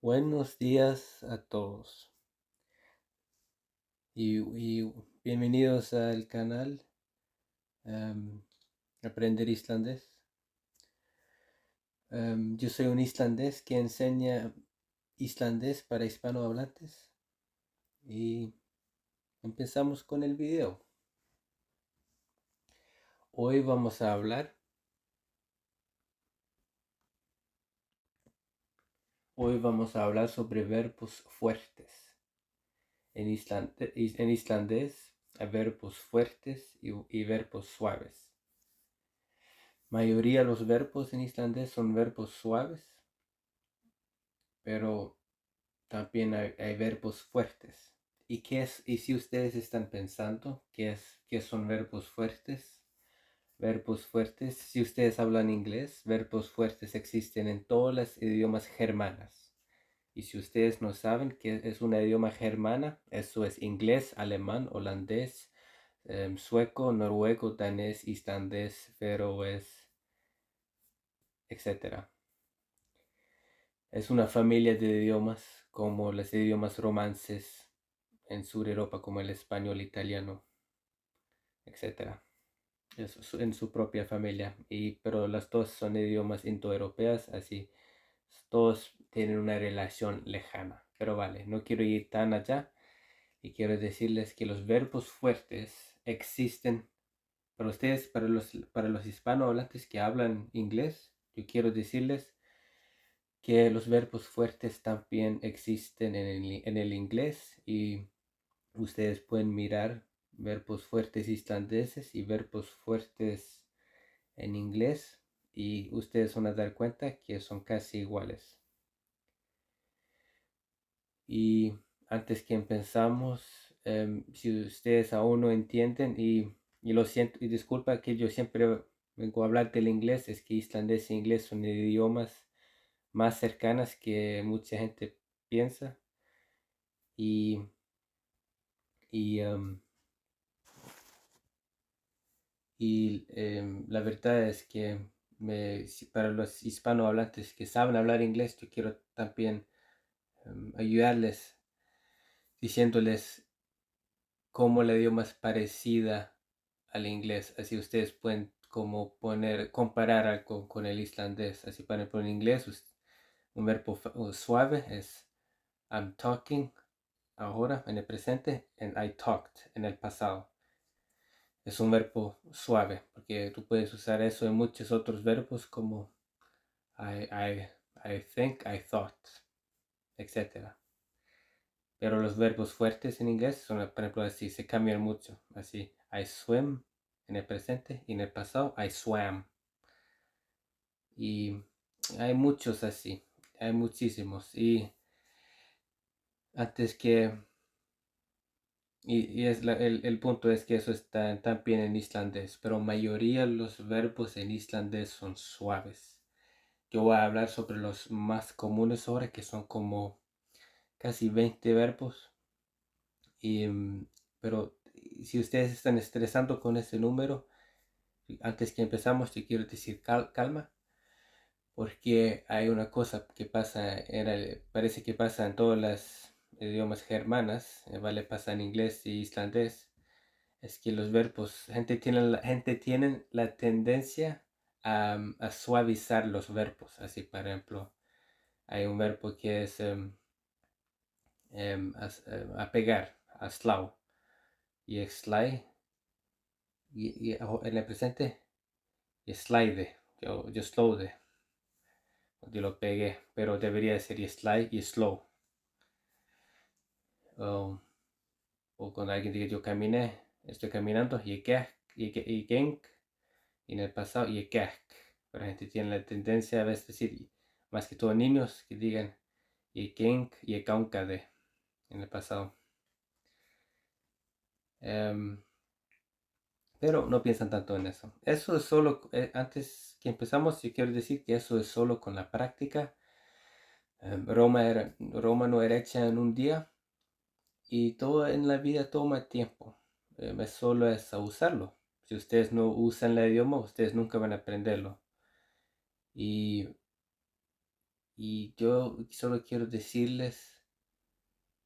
Buenos días a todos y bienvenidos al canal em, Aprender Islandés. Yo soy un islandés que enseña islandés para hispanohablantes y empezamos con el video. Hoy vamos a hablar sobre verbos fuertes. En islandés hay verbos fuertes y verbos suaves. Mayoría de los verbos en islandés son verbos suaves, pero también hay verbos fuertes. ¿Y si ustedes están pensando qué son verbos fuertes? Verbos fuertes, si ustedes hablan inglés, verbos fuertes existen en todos los idiomas germanas. Y si ustedes no saben qué es una idioma germana, eso es inglés, alemán, holandés, sueco, noruego, danés, islandés, feroés, etc. Es una familia de idiomas como los idiomas romances en Sur Europa como el español, italiano, etc. Es en su propia familia, pero las dos son idiomas indoeuropeas, así todos tienen una relación lejana. Pero vale, no quiero ir tan allá y quiero decirles que los verbos fuertes existen para ustedes, para los hispanohablantes que hablan inglés. Yo quiero decirles que los verbos fuertes también existen en el inglés y ustedes pueden mirar verbos fuertes islandeses y verbos fuertes en inglés y ustedes van a dar cuenta que son casi iguales. Y antes que empezamos, si ustedes aún no entienden y lo siento y disculpa que yo siempre vengo a hablar del inglés, es que islandés e inglés son idiomas más cercanas que mucha gente piensa y, y, um, la verdad es que para los hispanohablantes que saben hablar inglés, yo quiero también ayudarles diciéndoles cómo el idioma es parecida al inglés, así ustedes pueden como comparar algo con el islandés, así para ejemplo en inglés un verbo suave es I'm talking ahora en el presente and I talked en el pasado. Es un verbo suave porque tú puedes usar eso en muchos otros verbos como I think, I thought, etc. Pero los verbos fuertes en inglés son, por ejemplo, así, se cambian mucho. Así, I swim en el presente y en el pasado I swam. Y hay muchos así, hay muchísimos. Y antes que el punto es que eso está también en islandés, pero mayoría de los verbos en islandés son suaves. Yo voy a hablar sobre los más comunes ahora, que son como casi 20 verbos. Pero si ustedes están estresando con ese número, antes que empezamos, yo quiero decir calma, porque hay una cosa que pasa, parece que pasa en todas las idiomas germanas, vale, pasa en inglés y islandés, es que los verbos, gente tiene la tendencia a suavizar los verbos. Así, por ejemplo, hay un verbo que es a pegar, a slá, y slide, y en el presente, y slide, yo slowed, yo lo pegué, pero debería ser y slide y slow. O cuando alguien dice yo caminé, estoy caminando, y geng, y en el pasado, y pero la gente tiene la tendencia a veces decir, más que todo niños, que digan y geng y de en el pasado. Pero no piensan tanto en eso. Eso es solo, antes que empezamos, yo quiero decir que eso es solo con la práctica. Roma no era hecha en un día y todo en la vida toma tiempo. Solo es a usarlo. Si ustedes no usan el idioma, ustedes nunca van a aprenderlo. Y Y yo solo quiero decirles,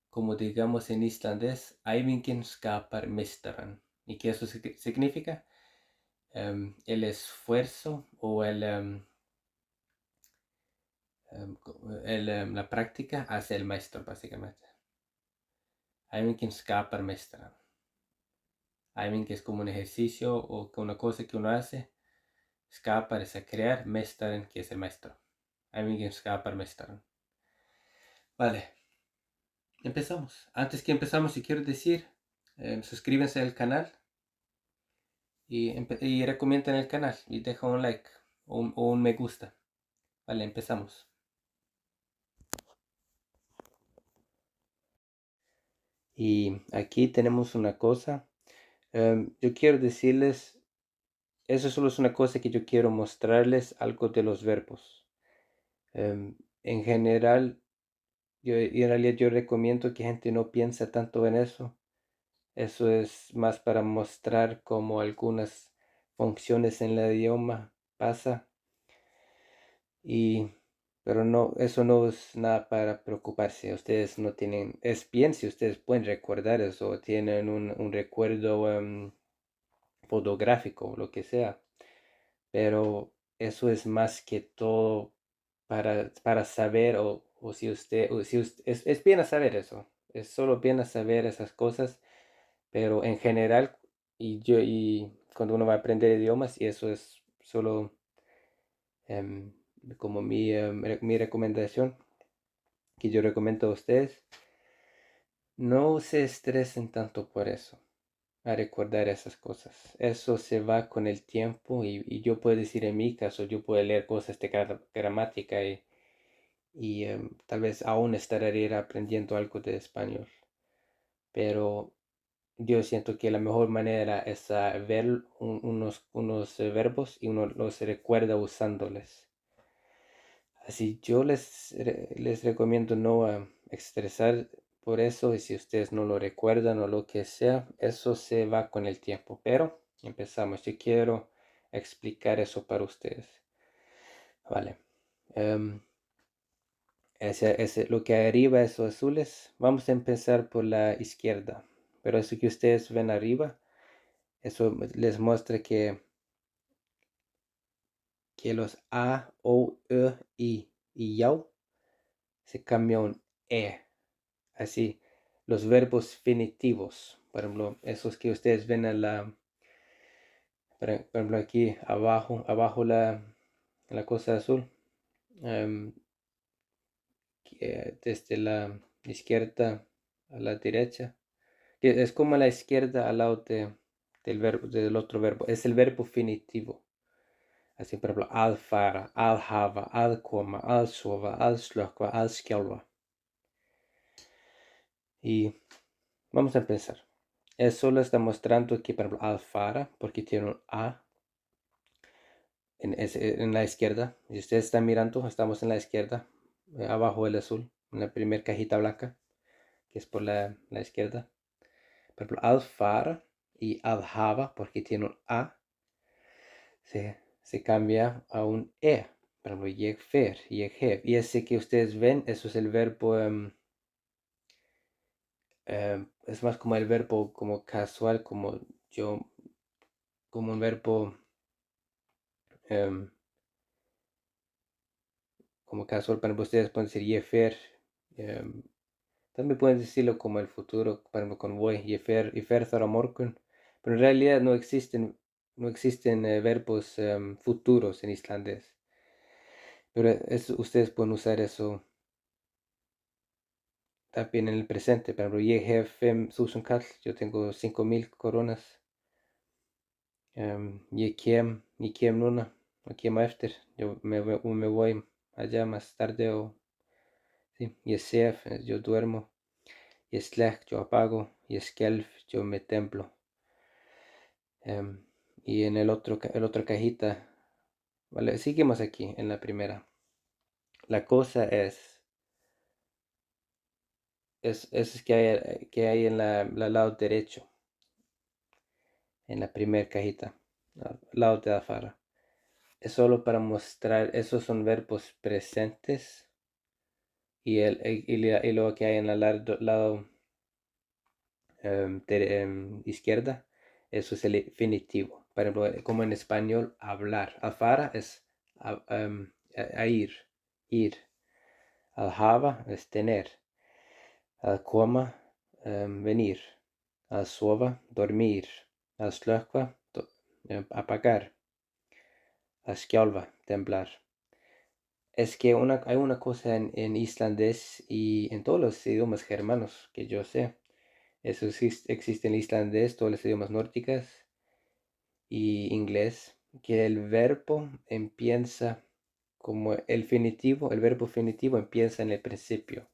como digamos en islandés, Æfingin skapar meistaran. ¿Y qué eso significa? El esfuerzo o la práctica hace el maestro, básicamente. Æfingin skapar meistaran. Æfing es como un ejercicio o una cosa que uno hace. Skapar es a crear, meistaran que es el maestro. Æfingin skapar meistaran. Vale, empezamos. Antes que empezamos, si quiero decir, suscríbanse al canal y recomienden el canal y deja un like o un me gusta. Vale, empezamos. Y aquí tenemos una cosa. Yo quiero decirles, eso solo es una cosa que yo quiero mostrarles algo de los verbos. En general, y en realidad yo recomiendo que gente no piense tanto en eso. Eso es más para mostrar cómo algunas funciones en el idioma pasa. Pero no, eso no es nada para preocuparse. Ustedes no tienen, es bien si ustedes pueden recordar eso, tienen un recuerdo fotográfico, lo que sea. Pero eso es más que todo para saber, o si usted, es bien a saber eso. Es solo bien a saber esas cosas, pero en general, y cuando uno va a aprender idiomas, y eso es solo em, como mi recomendación que yo recomiendo a ustedes, no se estresen tanto por eso, a recordar esas cosas. Eso se va con el tiempo y yo puedo decir en mi caso, yo puedo leer cosas de gramática y tal vez aún estaría aprendiendo algo de español. Pero yo siento que la mejor manera es ver unos verbos y uno los recuerda usándoles. Así yo les recomiendo no estresar por eso, y si ustedes no lo recuerdan o lo que sea, eso se va con el tiempo. Pero empezamos. Yo quiero explicar eso para ustedes. Vale. Lo que arriba, esos azules, vamos a empezar por la izquierda. Pero eso que ustedes ven arriba, eso les muestra que los A, O, E, I y YAU se cambia un E. Así, los verbos finitivos, por ejemplo, esos que ustedes ven por ejemplo, aquí abajo la cosa azul, desde la izquierda a la derecha, que es como a la izquierda al lado del otro verbo, es el verbo finitivo. Así, por ejemplo, al fara, al hafa, al koma, al sova, al slökkva, al skjálfa. Y vamos a empezar. Eso lo está mostrando aquí, por ejemplo, al fara, porque tiene un A en la izquierda. Si ustedes están mirando, estamos en la izquierda, abajo el azul, en la primera cajita blanca, que es por la izquierda. Por ejemplo, al fara y al hafa, porque tiene un A, se cambia a un E. Por ejemplo, jeg fer, jeg hef. Y ese que ustedes ven, eso es el verbo, es más como el verbo como casual, como yo, como un verbo como casual. Por ejemplo, ustedes pueden decir yefer, también pueden decirlo como el futuro, por ejemplo, con voy, yefer thara morgun, pero en realidad no existen verbos futuros en islandés. Pero ustedes pueden usar eso también en el presente. Por ejemplo, ég hef 5.000 kall, yo tengo 5.000 coronas. Ég kem núna, og kem á eftir, me voy allá más tarde, o sí, ég sef, yo duermo, ég slekk, yo apago, ég skelf, yo me templo. Y en el otra cajita, vale, seguimos aquí en la primera. La cosa es que hay en el lado derecho, en la primera cajita, al lado de afuera. Es solo para mostrar, esos son verbos presentes y lo que hay en el lado izquierda, eso es el infinitivo. Por ejemplo, como en español, hablar. Alfara es a ir, ir. Alhava es tener. Alkoma, venir. Alsova, dormir. Alslökva, apagar. Alskjálfa, temblar. Es que hay una cosa en islandés y en todos los idiomas germanos que yo sé. Eso existe en islandés, todos los idiomas nórdicos y inglés, que el verbo empieza como el verbo finitivo empieza en el principio.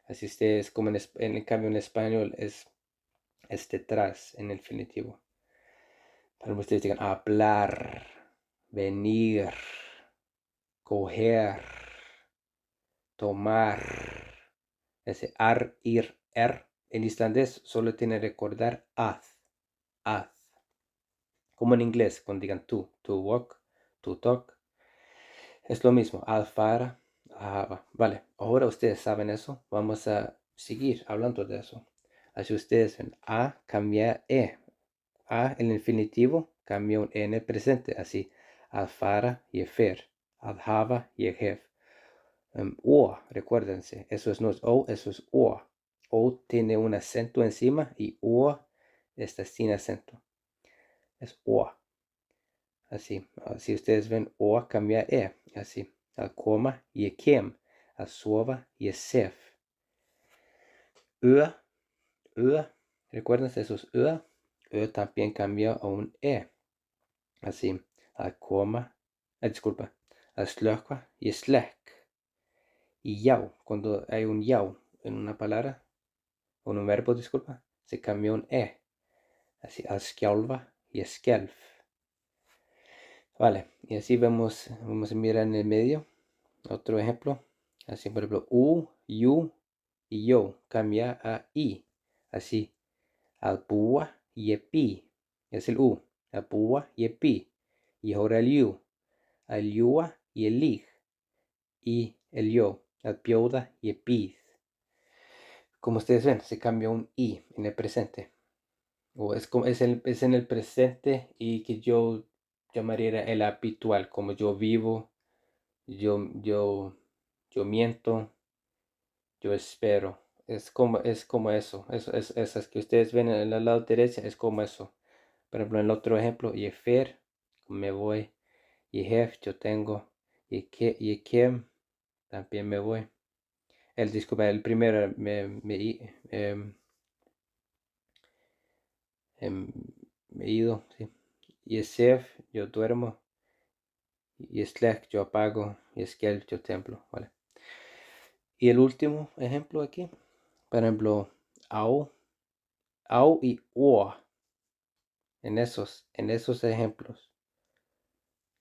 Así ustedes, como en cambio en español es detrás en el finitivo. Para que ustedes digan hablar, venir, coger, tomar. Ese ar, ir, en islandés solo tiene que recordar haz. Como en inglés, cuando digan tú, to walk, to talk. Es lo mismo, alfara. Vale, ahora ustedes saben eso. Vamos a seguir hablando de eso. Así ustedes ven, a cambia e. A en el infinitivo cambia un e en el presente. Así, alfara y efer. Alhava y ejef. O, recuérdense, eso no es o, eso es o. O tiene un acento encima y o está sin acento. Es o. Así, si ustedes ven o cambia e. Así, al coma y ekem. Al suova y esef. Ö, recuérdense, eso es ö. Ö también cambia a un e. Así, al coma, disculpa, al slökva y släck. Y yau, cuando hay un yau en una palabra, o en un verbo, disculpa, se cambia un e. Así, al skjálfa y skelf. Vale, y así vamos a mirar en el medio. Otro ejemplo. Así, por ejemplo, u, you y yo cambia a i. Así, al pua y pi. Es el u. Al pua y pi. Y ahora el you. Al yua y el lig. Y el yo. Al pioda y el pid. Como ustedes ven, se cambia un i en el presente. O es en el presente y que yo llamaría el habitual. Como yo vivo, yo miento, yo espero. Es como eso. Esas que ustedes ven en el lado derecho es como eso. Por ejemplo, en el otro ejemplo, Yefer, me voy. Yehef, yo tengo. Yekem, también me voy. Disculpa, el primero me he ido, sí. Yesef, yo duermo. Yeslech, yo apago. Yeskel, yo templo. Vale. Y el último ejemplo aquí, por ejemplo, au y o. En esos ejemplos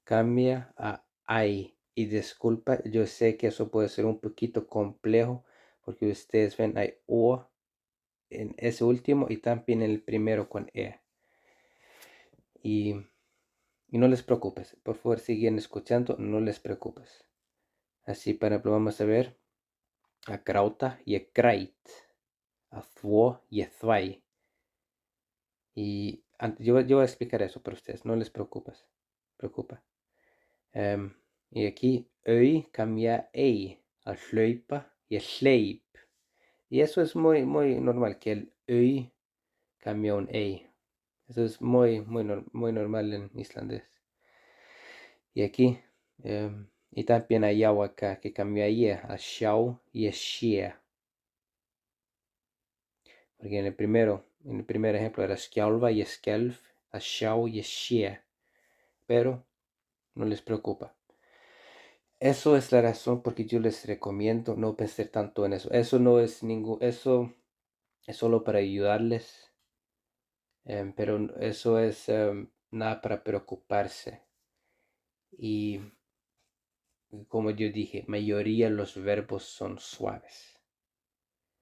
cambia a ai. Y disculpa, yo sé que eso puede ser un poquito complejo porque ustedes ven hay o en ese último y también en el primero con e. Y no les preocupes, por favor siguen escuchando, no les preocupes. Así, por ejemplo, vamos a ver a krauta y a krait, a thuo y a thwai. Y yo voy a explicar eso para ustedes, no les preocupa. Y aquí, öi cambia ei, al hlaupa y a hleyp. Y eso es muy, muy normal, que el öi cambia un ei. Eso es muy, muy normal en islandés. Y aquí, y también hay yau acá, que cambia ye, a shau y a shia. Porque en el primer ejemplo era skjálfa y skelf, a shau y a shia. Pero no les preocupa. Eso es la razón porque yo les recomiendo no pensar tanto en eso. Eso no es eso es solo para ayudarles. Pero eso es nada para preocuparse. Y como yo dije, mayoría de los verbos son suaves.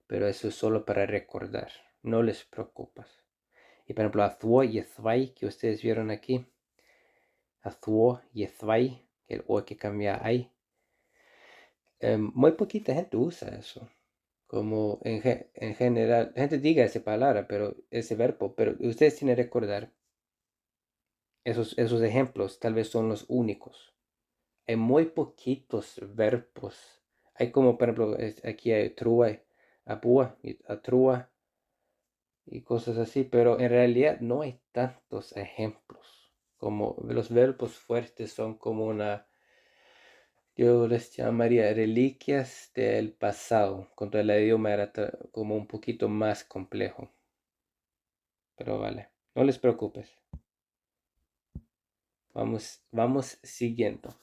Pero eso es solo para recordar. No les preocupas. Y por ejemplo, athwo y thwai que ustedes vieron aquí. Athwo y thwai, el o que cambia ahí. Muy poquita gente usa eso. Como en general, la gente diga esa palabra, pero ese verbo, pero ustedes tienen que recordar, esos ejemplos tal vez son los únicos. Hay muy poquitos verbos. Hay como, por ejemplo, aquí hay trua, apúa, y atrúa y cosas así, pero en realidad no hay tantos ejemplos. Como los verbos fuertes son como yo les llamaría reliquias del pasado, cuando el idioma era como un poquito más complejo. Pero vale, no les preocupes. Vamos siguiendo.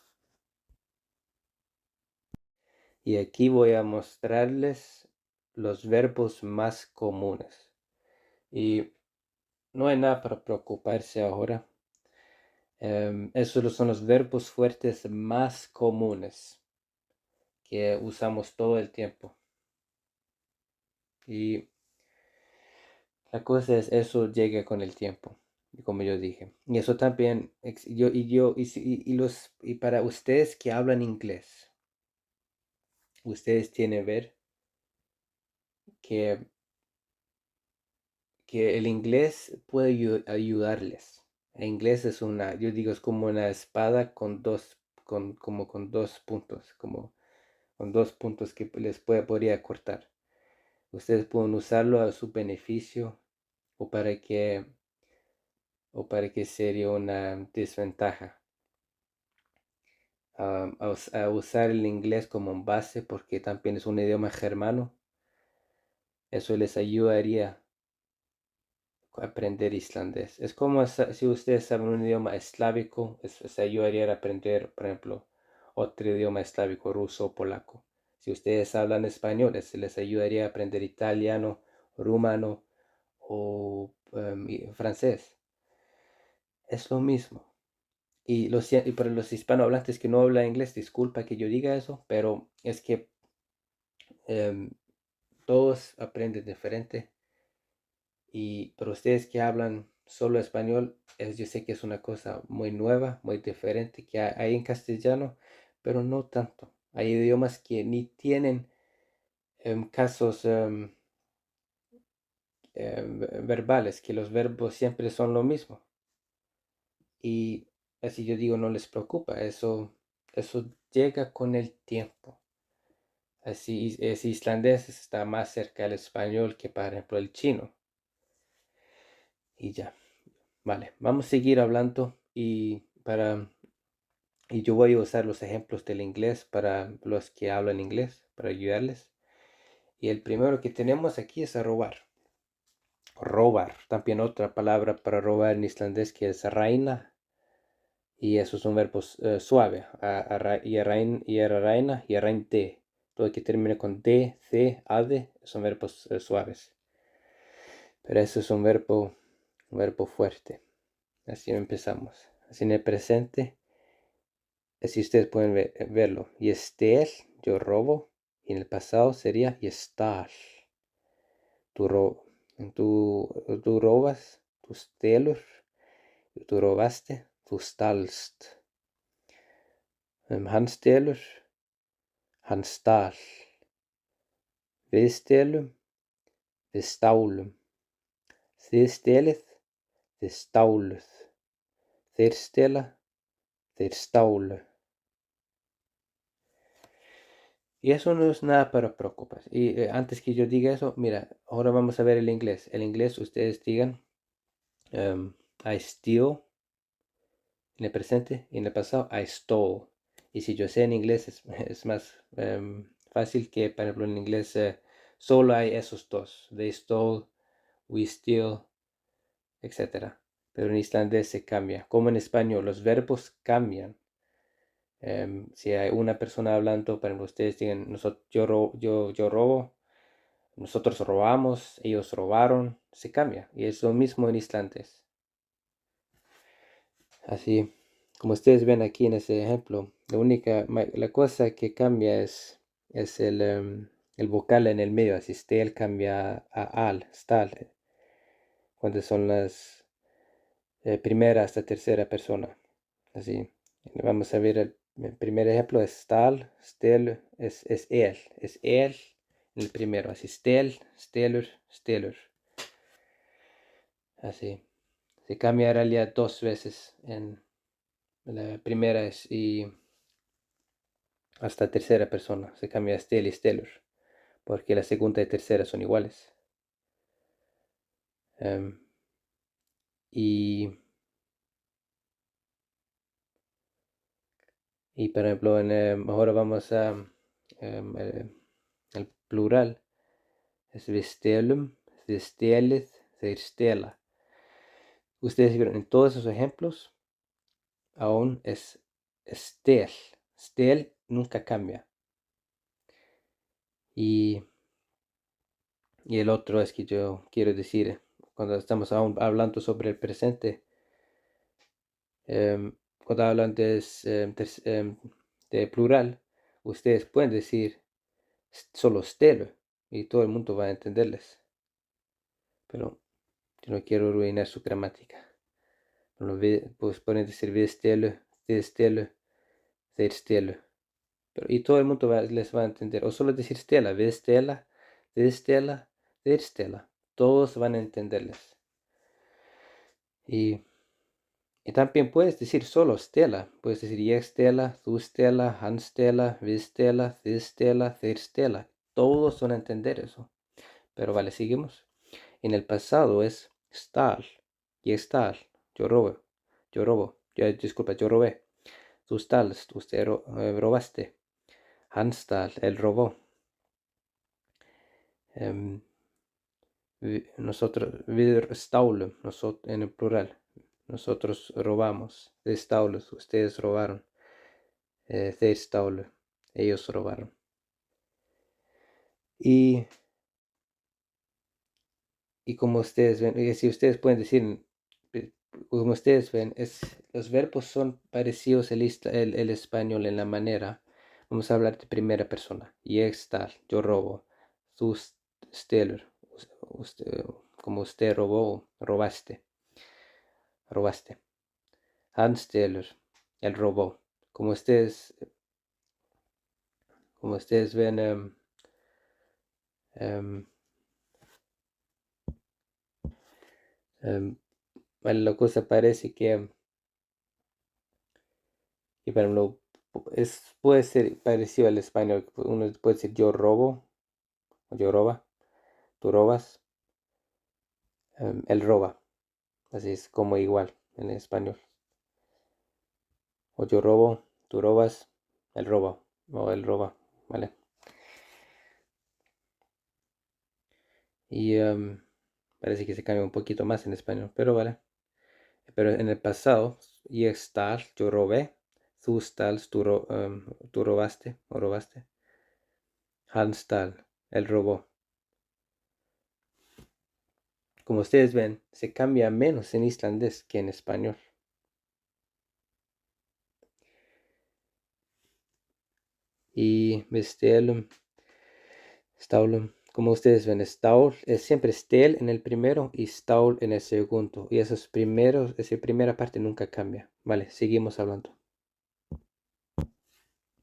Y aquí voy a mostrarles los verbos más comunes. Y no hay nada para preocuparse ahora. Esos son los verbos fuertes más comunes que usamos todo el tiempo. Y la cosa es, eso llega con el tiempo, como yo dije. Y eso también, y para ustedes que hablan inglés, ustedes tienen que ver que, que el inglés puede ayudarles. El inglés es yo digo, es como una espada como con dos puntos, como con dos puntos que podría cortar. Ustedes pueden usarlo a su beneficio o para que sería una desventaja. A usar el inglés como base porque también es un idioma germano. Eso les ayudaría a aprender islandés. Es como si ustedes saben un idioma eslávico, les ayudaría a aprender, por ejemplo, otro idioma eslávico, ruso o polaco. Si ustedes hablan español, les ayudaría a aprender italiano, rumano o francés. Es lo mismo. Y para los hispanohablantes que no hablan inglés, disculpa que yo diga eso, pero es que em, todos aprenden diferente. Y para ustedes que hablan solo español, yo sé que es una cosa muy nueva, muy diferente que hay en castellano, pero no tanto. Hay idiomas que ni tienen casos verbales, que los verbos siempre son lo mismo. Y así yo digo, no les preocupa, eso llega con el tiempo. Así es islandés está más cerca del español que, por ejemplo, el chino. Y ya, vale, vamos a seguir hablando y yo voy a usar los ejemplos del inglés para los que hablan inglés, para ayudarles. Y el primero que tenemos aquí es a robar. Robar, también otra palabra para robar en islandés que es reina. Y eso es un verbo suave. Y a reina y a reinte. Todo que termine con D, C, AD son verbos suaves. Pero eso es un verbo fuerte. Así empezamos. Así en el presente, así ustedes pueden verlo. Y estel, yo robo. Y en el pasado sería y estal. Tú, tú robas, tú stelur. Tú robaste, tú stalst. Hann stelur, hann stal. Við stelum, við stálum. Þið stelið, þið stáluð. Þeir stela, þeir stálu. Y eso no es nada para preocuparse. Y antes que yo diga eso, mira, ahora vamos a ver el inglés. El inglés, ustedes digan, I steal en el presente y en el pasado, I stole. Y si yo sé en inglés, es más fácil que, por ejemplo, en inglés solo hay esos dos. They stole, we steal, etc. Pero en islandés se cambia. Como en español, los verbos cambian. Si hay una persona hablando, por ejemplo, ustedes digan, yo robo, nosotros robamos, ellos robaron, se cambia. Y es lo mismo en islandés. Así, como ustedes ven aquí en ese ejemplo, la cosa que cambia es el vocal en el medio. Así, stel cambia a al, stal, cuando son las primera hasta tercera persona. Así, vamos a ver El primer ejemplo es stal, stel, es él en el primero, así stel, stelur, stelur. Así. Se cambia en realidad 2 veces en la primera es y hasta tercera persona. Se cambia stel y stelur, porque la segunda y tercera son iguales. Y por ejemplo, ahora vamos a el plural. Es vestelum, vestelet, stela. Ustedes vieron en todos esos ejemplos, aún es stel. Stel nunca cambia. Y el otro es que yo quiero decir, cuando estamos aún hablando sobre el presente, cuando hablan de plural, ustedes pueden decir solo stelo y todo el mundo va a entenderles. Pero yo no quiero arruinar su gramática. Pues pueden decir vestelo, destelo, stelo. Y todo el mundo les va a entender. O solo decir stela, vestela, destela, stela. Todos van a entenderles. Y también puedes decir solo stela. Puedes decir jeg stela, tú stela, han stela, vi stela, thid stela, their stela. Todos van a entender eso. Pero vale, seguimos. En el pasado es stal, jeg stal, yo robo, disculpa, yo robé. Tú stals, usted robaste. Han stal, él robó. Nosotros, wir staulen, en el plural. Nosotros robamos. De staulen, ustedes robaron. They stole, ellos robaron. Y como ustedes ven, y si ustedes pueden decir, como ustedes ven, los verbos son parecidos el español en la manera. Vamos a hablar de primera persona. Jeg stal, yo robo. Tú steler, como usted robó, robaste. Han steler, él robó. Como ustedes ven, la cosa parece que puede ser parecido al español. Uno puede decir yo robo, o yo roba, tú robas, él roba. Así es como igual en español. O yo robo, tú robas, él roba, o él roba, ¿vale? Y parece que se cambia un poquito más en español, pero vale. Pero en el pasado, y estar, yo robé, tú estás, tú robaste, o robaste. Han stal, él robó. Como ustedes ven, se cambia menos en islandés que en español. Y vestelum, staulum, como ustedes ven, staul es siempre stel en el primero y staul en el segundo. Y esa primera parte nunca cambia. Vale, seguimos hablando.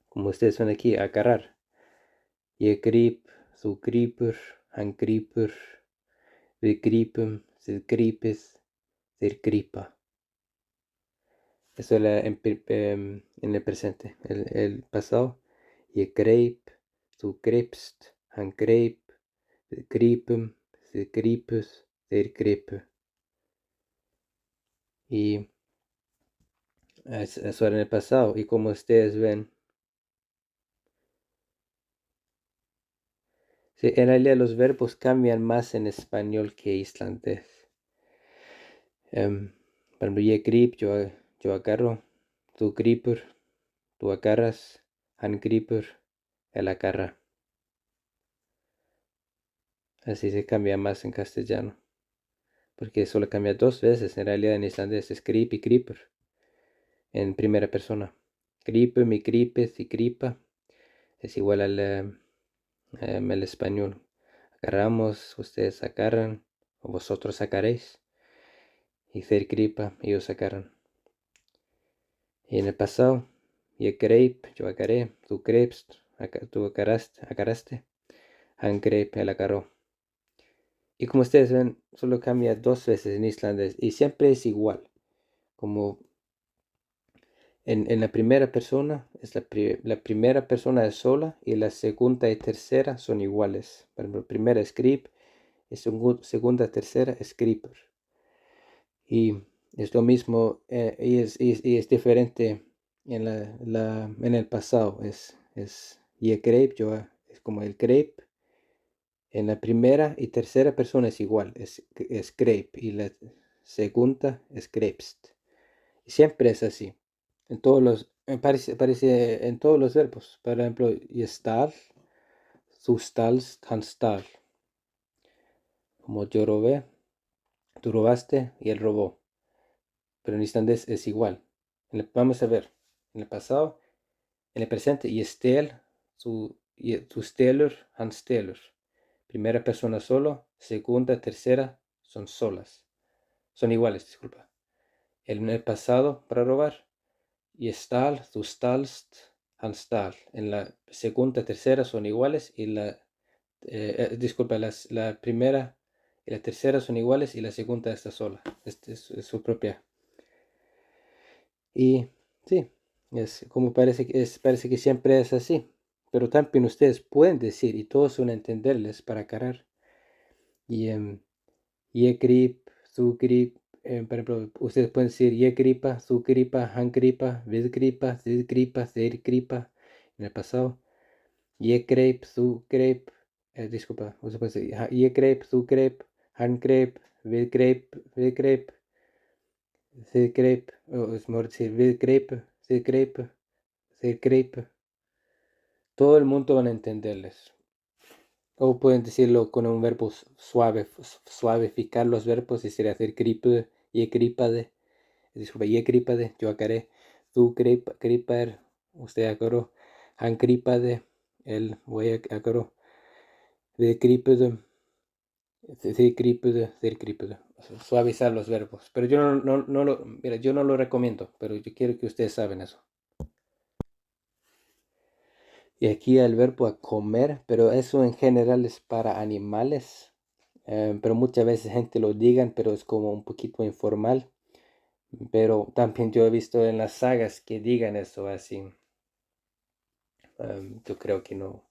Como ustedes ven aquí, agarrar. Ég grip, þú grípur, hann grípur, við grípum, þið grípið, þeir grípa. Eso es en el presente. El pasado. Ég greip, þú greipst, hann greip, við grípum, þið grípuð, þeir gripu. Y eso era en el pasado. Y como ustedes ven, sí, en realidad los verbos cambian más en español que islandés. Por ejemplo, ég grip, yo agarro, tú gripur, tú agarras, han gripur, él agarra. Así se cambia más en castellano. Porque solo cambia 2 veces. En realidad en islandés es grip y gripur. En primera persona. Gripum y gripes y gripa. Es igual al español. Agarramos, ustedes agarran, o vosotros sacaréis. Y ser gripa, ellos agarran. Y en el pasado, je greip, yo agarré, tú grepst, tú agarraste, han grep, él agarró. Y como ustedes ven, solo cambia 2 veces en islandés y siempre es igual. Como en la primera persona, es la primera persona es sola y la segunda y tercera son iguales. Por ejemplo, primera es grip y segunda y tercera es griper. Y es lo mismo y es diferente en el pasado. Es je greip, es como el grape. En la primera y tercera persona es igual, es grape y la segunda es grapest. Y siempre es así. Parece en todos los verbos. Por ejemplo, je stal, tú stalst, han stal. Como yo robé, tú robaste y él robó. Pero en islandés es igual. Vamos a ver. En el pasado, en el presente, je stel, tú stelur, han stelur. Primera persona solo, segunda, tercera son solas. Son iguales, disculpa. En el pasado, para robar, je stal, tú stalst, han stal. En la segunda, tercera son iguales y disculpa, la primera y la tercera son iguales y la segunda está sola. Es su propia. Y sí, es como parece que siempre es así. Pero también ustedes pueden decir, y todos van a entenderles para aclarar. Y je grip, tú grip, por ejemplo, ustedes pueden decir je gripa, tú gripa, han gripa, við gripa, þið gripa, þeir gripa en el pasado. Je greip, tú greip, disculpa, ustedes pueden decir je greip, tú greip, han greip, við greip, þið greip, o es mejor decir við greip, þið greip, þeir greip. Todo el mundo van a entenderles. O pueden decirlo con un verbo suave, suavificar los verbos y sería hacer gripe, je gripade, disculpa, je gripade, yo agarré, tú gripar, usted agarró, han gripade, él agarró, de gripade, de gripade, de gripade, suavizar los verbos. Pero yo mira, yo no lo recomiendo, pero yo quiero que ustedes saben eso. Y aquí el verbo a comer, pero eso en general es para animales. Pero muchas veces gente lo digan, pero es como un poquito informal. Pero también yo he visto en las sagas que digan eso así. Yo creo que no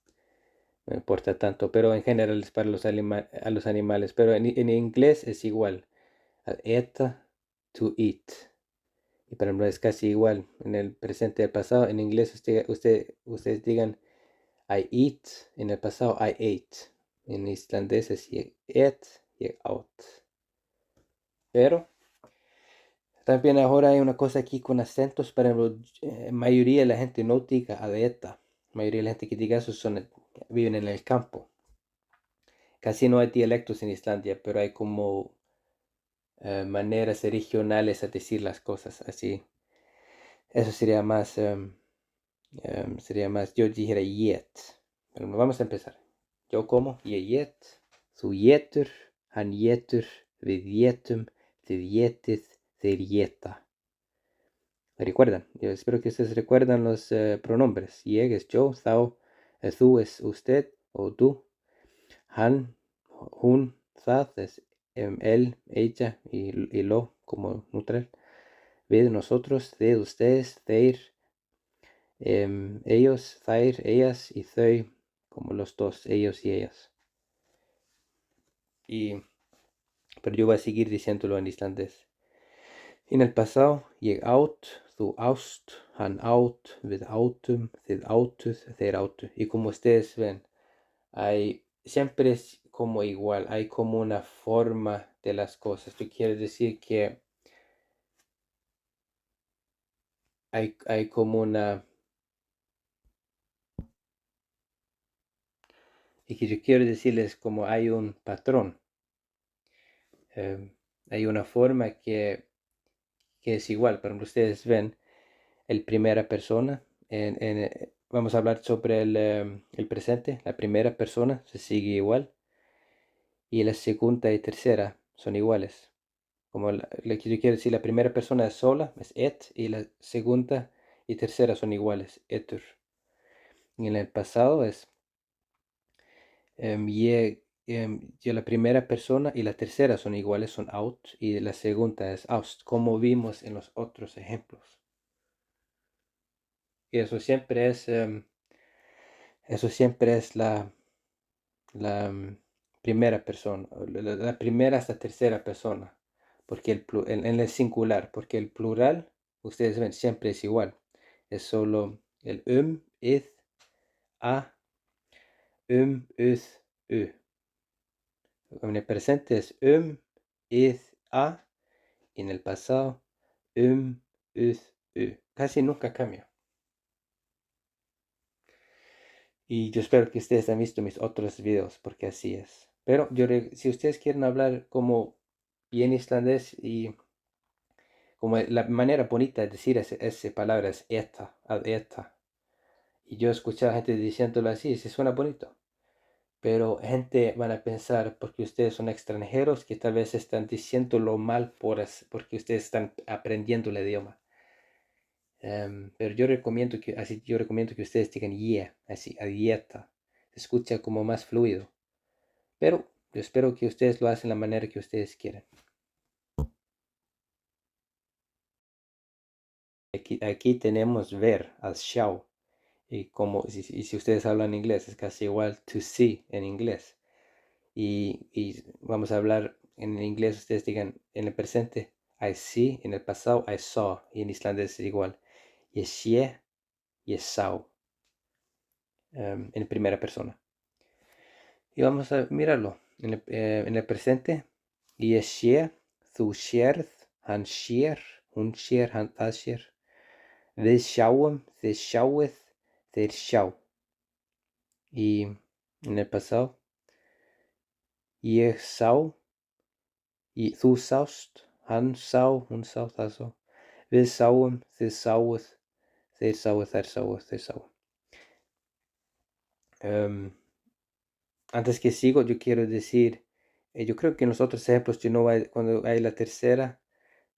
me importa tanto, pero en general es para a los animales. Pero en inglés es igual. Eta, to eat. Y para ejemplo es casi igual. En el presente y el pasado, en inglés ustedes digan I eat. En el pasado I ate. En islandés es ég et, ég át. Pero también ahora hay una cosa aquí con acentos, para la mayoría de la gente no diga adeta. La mayoría de la gente que diga eso viven en el campo. Casi no hay dialectos en Islandia, pero hay como maneras regionales a decir las cosas así. Eso sería más, yo dijera yet. Pero vamos a empezar. Yo como, ég et, þú étur, hann étur, við étum, þið étið, þeir éta. Recuerdan, yo espero que ustedes recuerdan los pronombres. Jeg es yo, tú es usted o tú. Han, hun, það es él, ella y lo como neutral. Við nosotros, þið ustedes, þeir, ellos, þær, ellas y þau como los dos, ellos y ellas. Pero yo voy a seguir diciéndolo en islandés. En el pasado, ég át, tú ást, hann át, við átum, þið átuð, þeir átu. Y como ustedes ven, siempre es como igual, hay como una forma de las cosas. Esto quiere decir que hay como una... Y que yo quiero decirles como hay un patrón. Hay una forma que es igual. Por ejemplo, ustedes ven el primera persona. Vamos a hablar sobre el presente. La primera persona se sigue igual. Y la segunda y tercera son iguales. Como yo quiero decir, la primera persona es sola, es et. Y la segunda y tercera son iguales, etur. Y en el pasado es ya la primera persona y la tercera son iguales, son out, y la segunda es aust, como vimos en los otros ejemplos. Y eso siempre es la primera persona, la primera hasta tercera persona, porque en el singular, porque el plural, ustedes ven, siempre es igual. Es solo el id, a, id, ö. En el presente es id, a, y en el pasado id, ö. Casi nunca cambia. Y yo espero que ustedes han visto mis otros videos, porque así es. Pero si ustedes quieren hablar como bien islandés y como la manera bonita de decir esa palabra es esta, ad esta. Y yo he escuchado gente diciéndolo así, se suena bonito. Pero gente van a pensar, porque ustedes son extranjeros, que tal vez están diciéndolo mal porque ustedes están aprendiendo el idioma. Pero yo recomiendo que ustedes digan yeah, así, a dieta. Se escucha como más fluido. Pero yo espero que ustedes lo hacen de la manera que ustedes quieren. Aquí tenemos ver, as show. Y si ustedes hablan inglés, es casi igual to see en inglés. Y vamos a hablar en inglés, ustedes digan en el presente, I see, en el pasado, I saw, y en islandés es igual. Y es sé, y es saw, en primera persona. Y vamos a mirarlo en el presente. Y es sé, tú sérð, hann sér, hún sér, það sér. Við sjáum, þið sjáið, þeir sjá. Y en el pasado, ég sá, y þú sást, hann sá, hún sá, það sá. Við sáum, þið sáuð, þeir sáu, þær sáu, þeir sáu. Antes que sigo, yo quiero decir, yo creo que en los otros ejemplos, cuando hay la tercera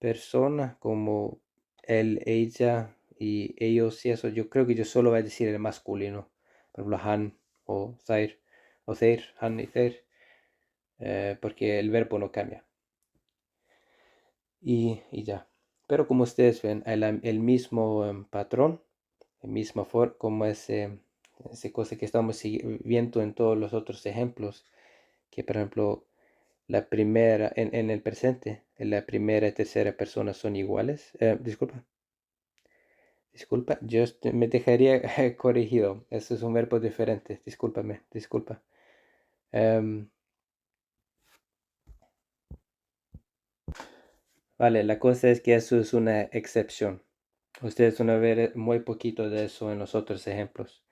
persona, como él, ella y ellos y eso, yo creo que yo solo voy a decir el masculino. Por ejemplo, han o þeir, han y þeir, porque el verbo no cambia. Y ya. Pero como ustedes ven, el mismo patrón, el mismo como ese cosa que estamos viendo en todos los otros ejemplos, que por ejemplo, la primera, en el presente, la primera y tercera persona son iguales. Disculpa, yo me dejaría corregido. Eso es un verbo diferente. Disculpa. Vale, la cosa es que eso es una excepción. Ustedes van a ver muy poquito de eso en los otros ejemplos.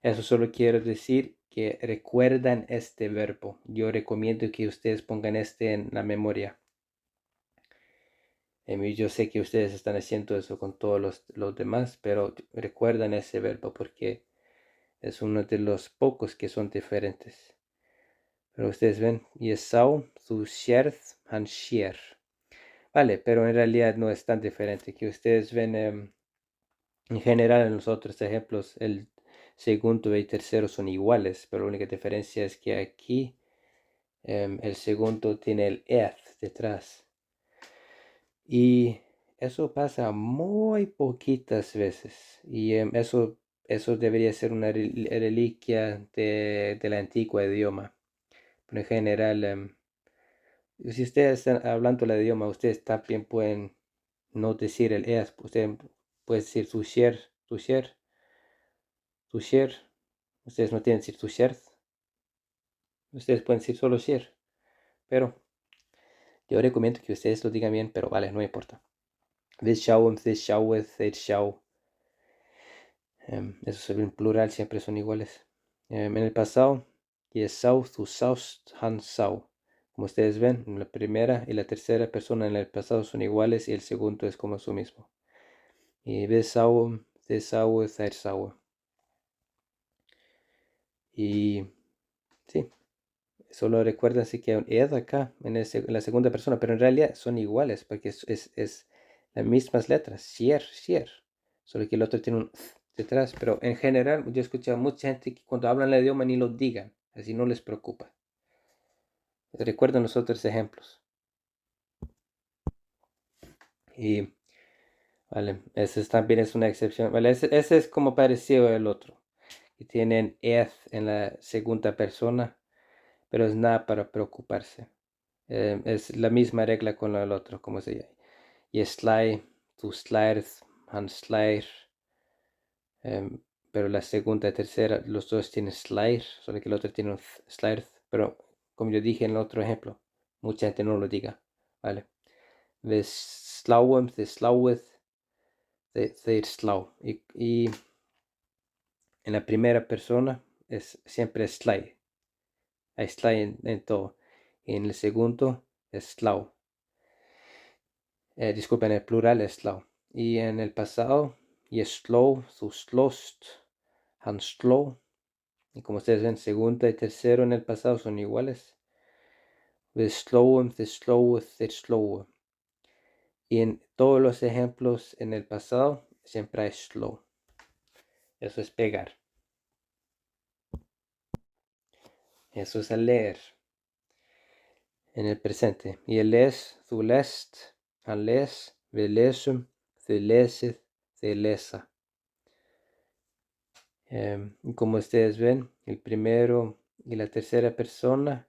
Eso solo quiero decir que recuerdan este verbo. Yo recomiendo que ustedes pongan en la memoria. Yo sé que ustedes están haciendo eso con todos los demás, pero recuerdan ese verbo porque es uno de los pocos que son diferentes. Pero ustedes ven, Esau, þú sérð, hann sér. Vale, pero en realidad no es tan diferente. Que ustedes ven, en general en los otros ejemplos, el segundo y el tercero son iguales, pero la única diferencia es que aquí el segundo tiene el eth detrás. Y eso pasa muy poquitas veces. Y eso debería ser una reliquia de la antigua idioma. Pero en general, si ustedes están hablando el idioma, ustedes también pueden no decir el es. Ustedes pueden decir tu share. Ustedes no tienen que decir tu share. Ustedes pueden decir solo share. Pero yo recomiendo que ustedes lo digan bien, pero vale, no importa. Við sjáum, þið sjáið, þeir sjá. Esos en plural siempre son iguales. En el pasado, ég sá, þú sást, hann sá. Como ustedes ven, la primera y la tercera persona en el pasado son iguales y el segundo es como su mismo. Y við sáum, þið sáu, þær sáu. Y sí, solo recuérdense que hay un ed acá en la segunda persona, pero en realidad son iguales porque es las mismas letras. Sér, sér. solo que el otro tiene un detrás, pero en general yo he escuchado a mucha gente que cuando hablan el idioma ni lo digan, así no les preocupa. Recuerden los otros ejemplos. Y, vale, ese también es una excepción. Vale, ese es como parecido al otro. Y tienen eth en la segunda persona, pero es nada para preocuparse. Es la misma regla con el otro, como se llama. Y slay, tu slayr, han slayr. Pero la segunda y tercera, los dos tienen slayr, solo que el otro tiene un slayr. Pero como yo dije en el otro ejemplo, mucha gente no lo diga. Vale. De slauem, de slaueth, de slau. Y en la primera persona es siempre slay. Hay slay en todo. Y en el segundo es slau. Disculpen, en el plural es slau. Y en el pasado, y slow, su slost, han slow. Y como ustedes ven, segunda y tercero en el pasado son iguales. De slowem, de sloweth, de slow. Y en todos los ejemplos en el pasado siempre hay slow. Eso es pegar. Eso es el leer. En el presente. Y el les, tu lest, han les, ve lesum, te leset, te lesa. Como ustedes ven, el primero y la tercera persona,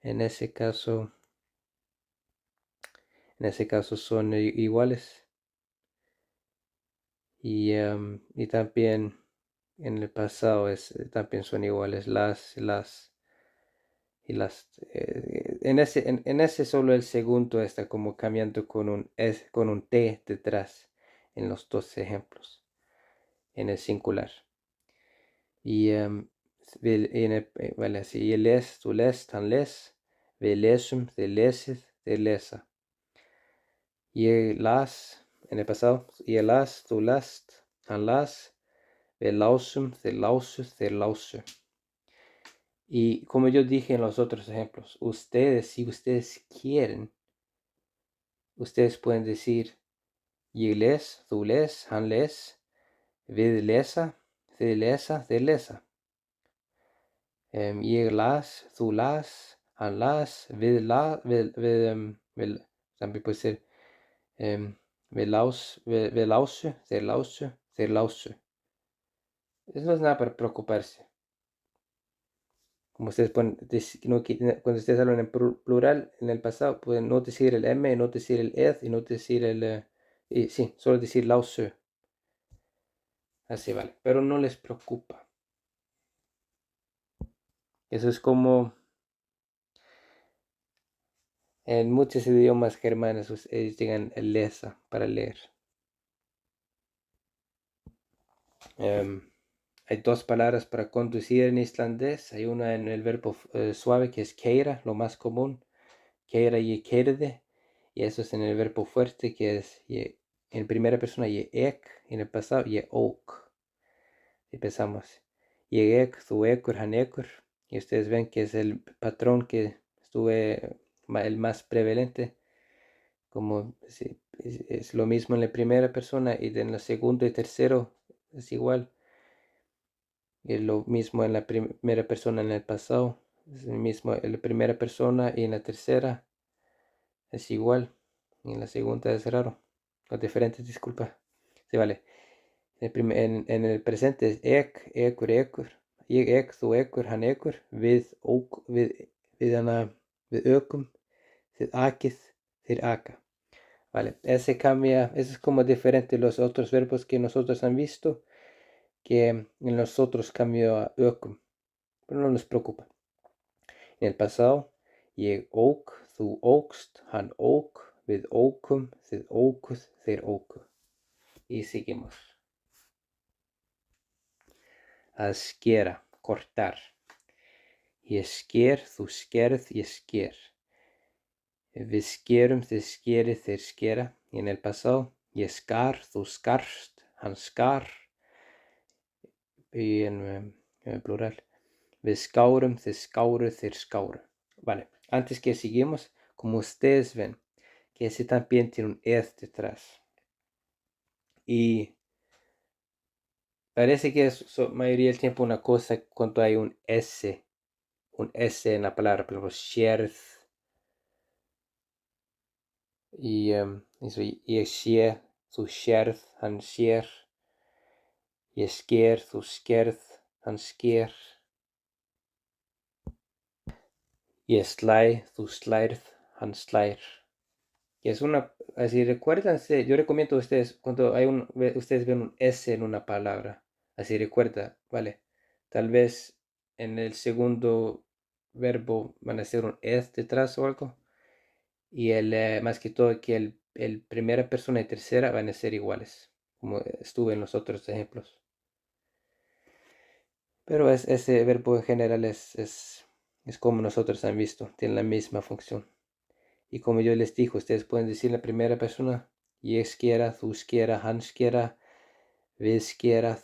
en ese caso son iguales. Y también en el pasado también son iguales las y las. En ese solo el segundo está como cambiando con un T detrás en los dos ejemplos, en el singular. Y vale, así, y les, tu les, tan les, ve lesum, de leses, de lesa. Y las, en el pasado, y las, tu last, tan las, ve lausum, de lausus, de lausu. Y como yo dije en los otros ejemplos, ustedes, si ustedes quieren, ustedes pueden decir Yiles, Zules, Hanles, Vidlesa, Zilesa, Zilesa. Yilas, Zulas, Hanlas, también puede ser Velause, Zelause, Zelause. Eso no es nada para preocuparse. Como ustedes pueden decir, cuando ustedes hablan en plural, en el pasado, pueden no decir el M, no decir el ed y no decir y sí, solo decir lause. Así vale, pero no les preocupa. Eso es como en muchos idiomas germanos, ellos digan el lesa para leer. Hay dos palabras para conducir en islandés. Hay una en el verbo suave que es keira, lo más común. Keira y kerde. Y eso es en el verbo fuerte que es en primera persona y ek, en el pasado y ok. Y empezamos. Y ek, tu ekur, han ekur. Y ustedes ven que es el patrón que estuve el más prevalente. Como es lo mismo en la primera persona y en la segunda y tercero es igual. Y es lo mismo en la primera persona en el pasado. Es el mismo en la primera persona y en la tercera es igual. Y en la segunda es raro. O diferente, disculpa. Sí, vale. En el presente es ek, ekur, ekur. Ég ek, þú ekur, hann ekur. Við ökum. Þið akið, þeir aka. Vale, ese cambia, eso es como diferente los otros verbos que nosotros han visto, que en nosotros cambió a ökum, pero no nos preocupa. En el pasado, ég ók, þú ókst, hann ók, við ókum, þið ókuð, þeir óku. Y seguimos. Að skera, cortar. Ég sker, þú skerð, ég sker. Við skerum, þið skerið, þeir skera. Y en el pasado, ég skar, þú skarst, hann skar. Y en plural. Við skárum, þið skáruð, þeir skáru. Vale, antes que seguimos, como ustedes ven, que ese también tiene un ed detrás. Y parece que es mayoría del tiempo una cosa cuando hay un S en la palabra, por ejemplo, sheriff y eso, y sheriff, su sheriff, han sheriff, y sker, su skerth, han sker, y sly, su slyrth, han slyr. Y es una, así recuérdense, yo recomiendo a ustedes, cuando ustedes ven un S en una palabra, así recuerda, vale, tal vez en el segundo verbo van a ser un S detrás o algo, y más que todo que el primera persona y tercera van a ser iguales, como estuve en los otros ejemplos. Pero ese verbo en general es como nosotros han visto, tiene la misma función. Y como yo les dije, ustedes pueden decir la primera persona, quiera, quiera, quiera, quiera,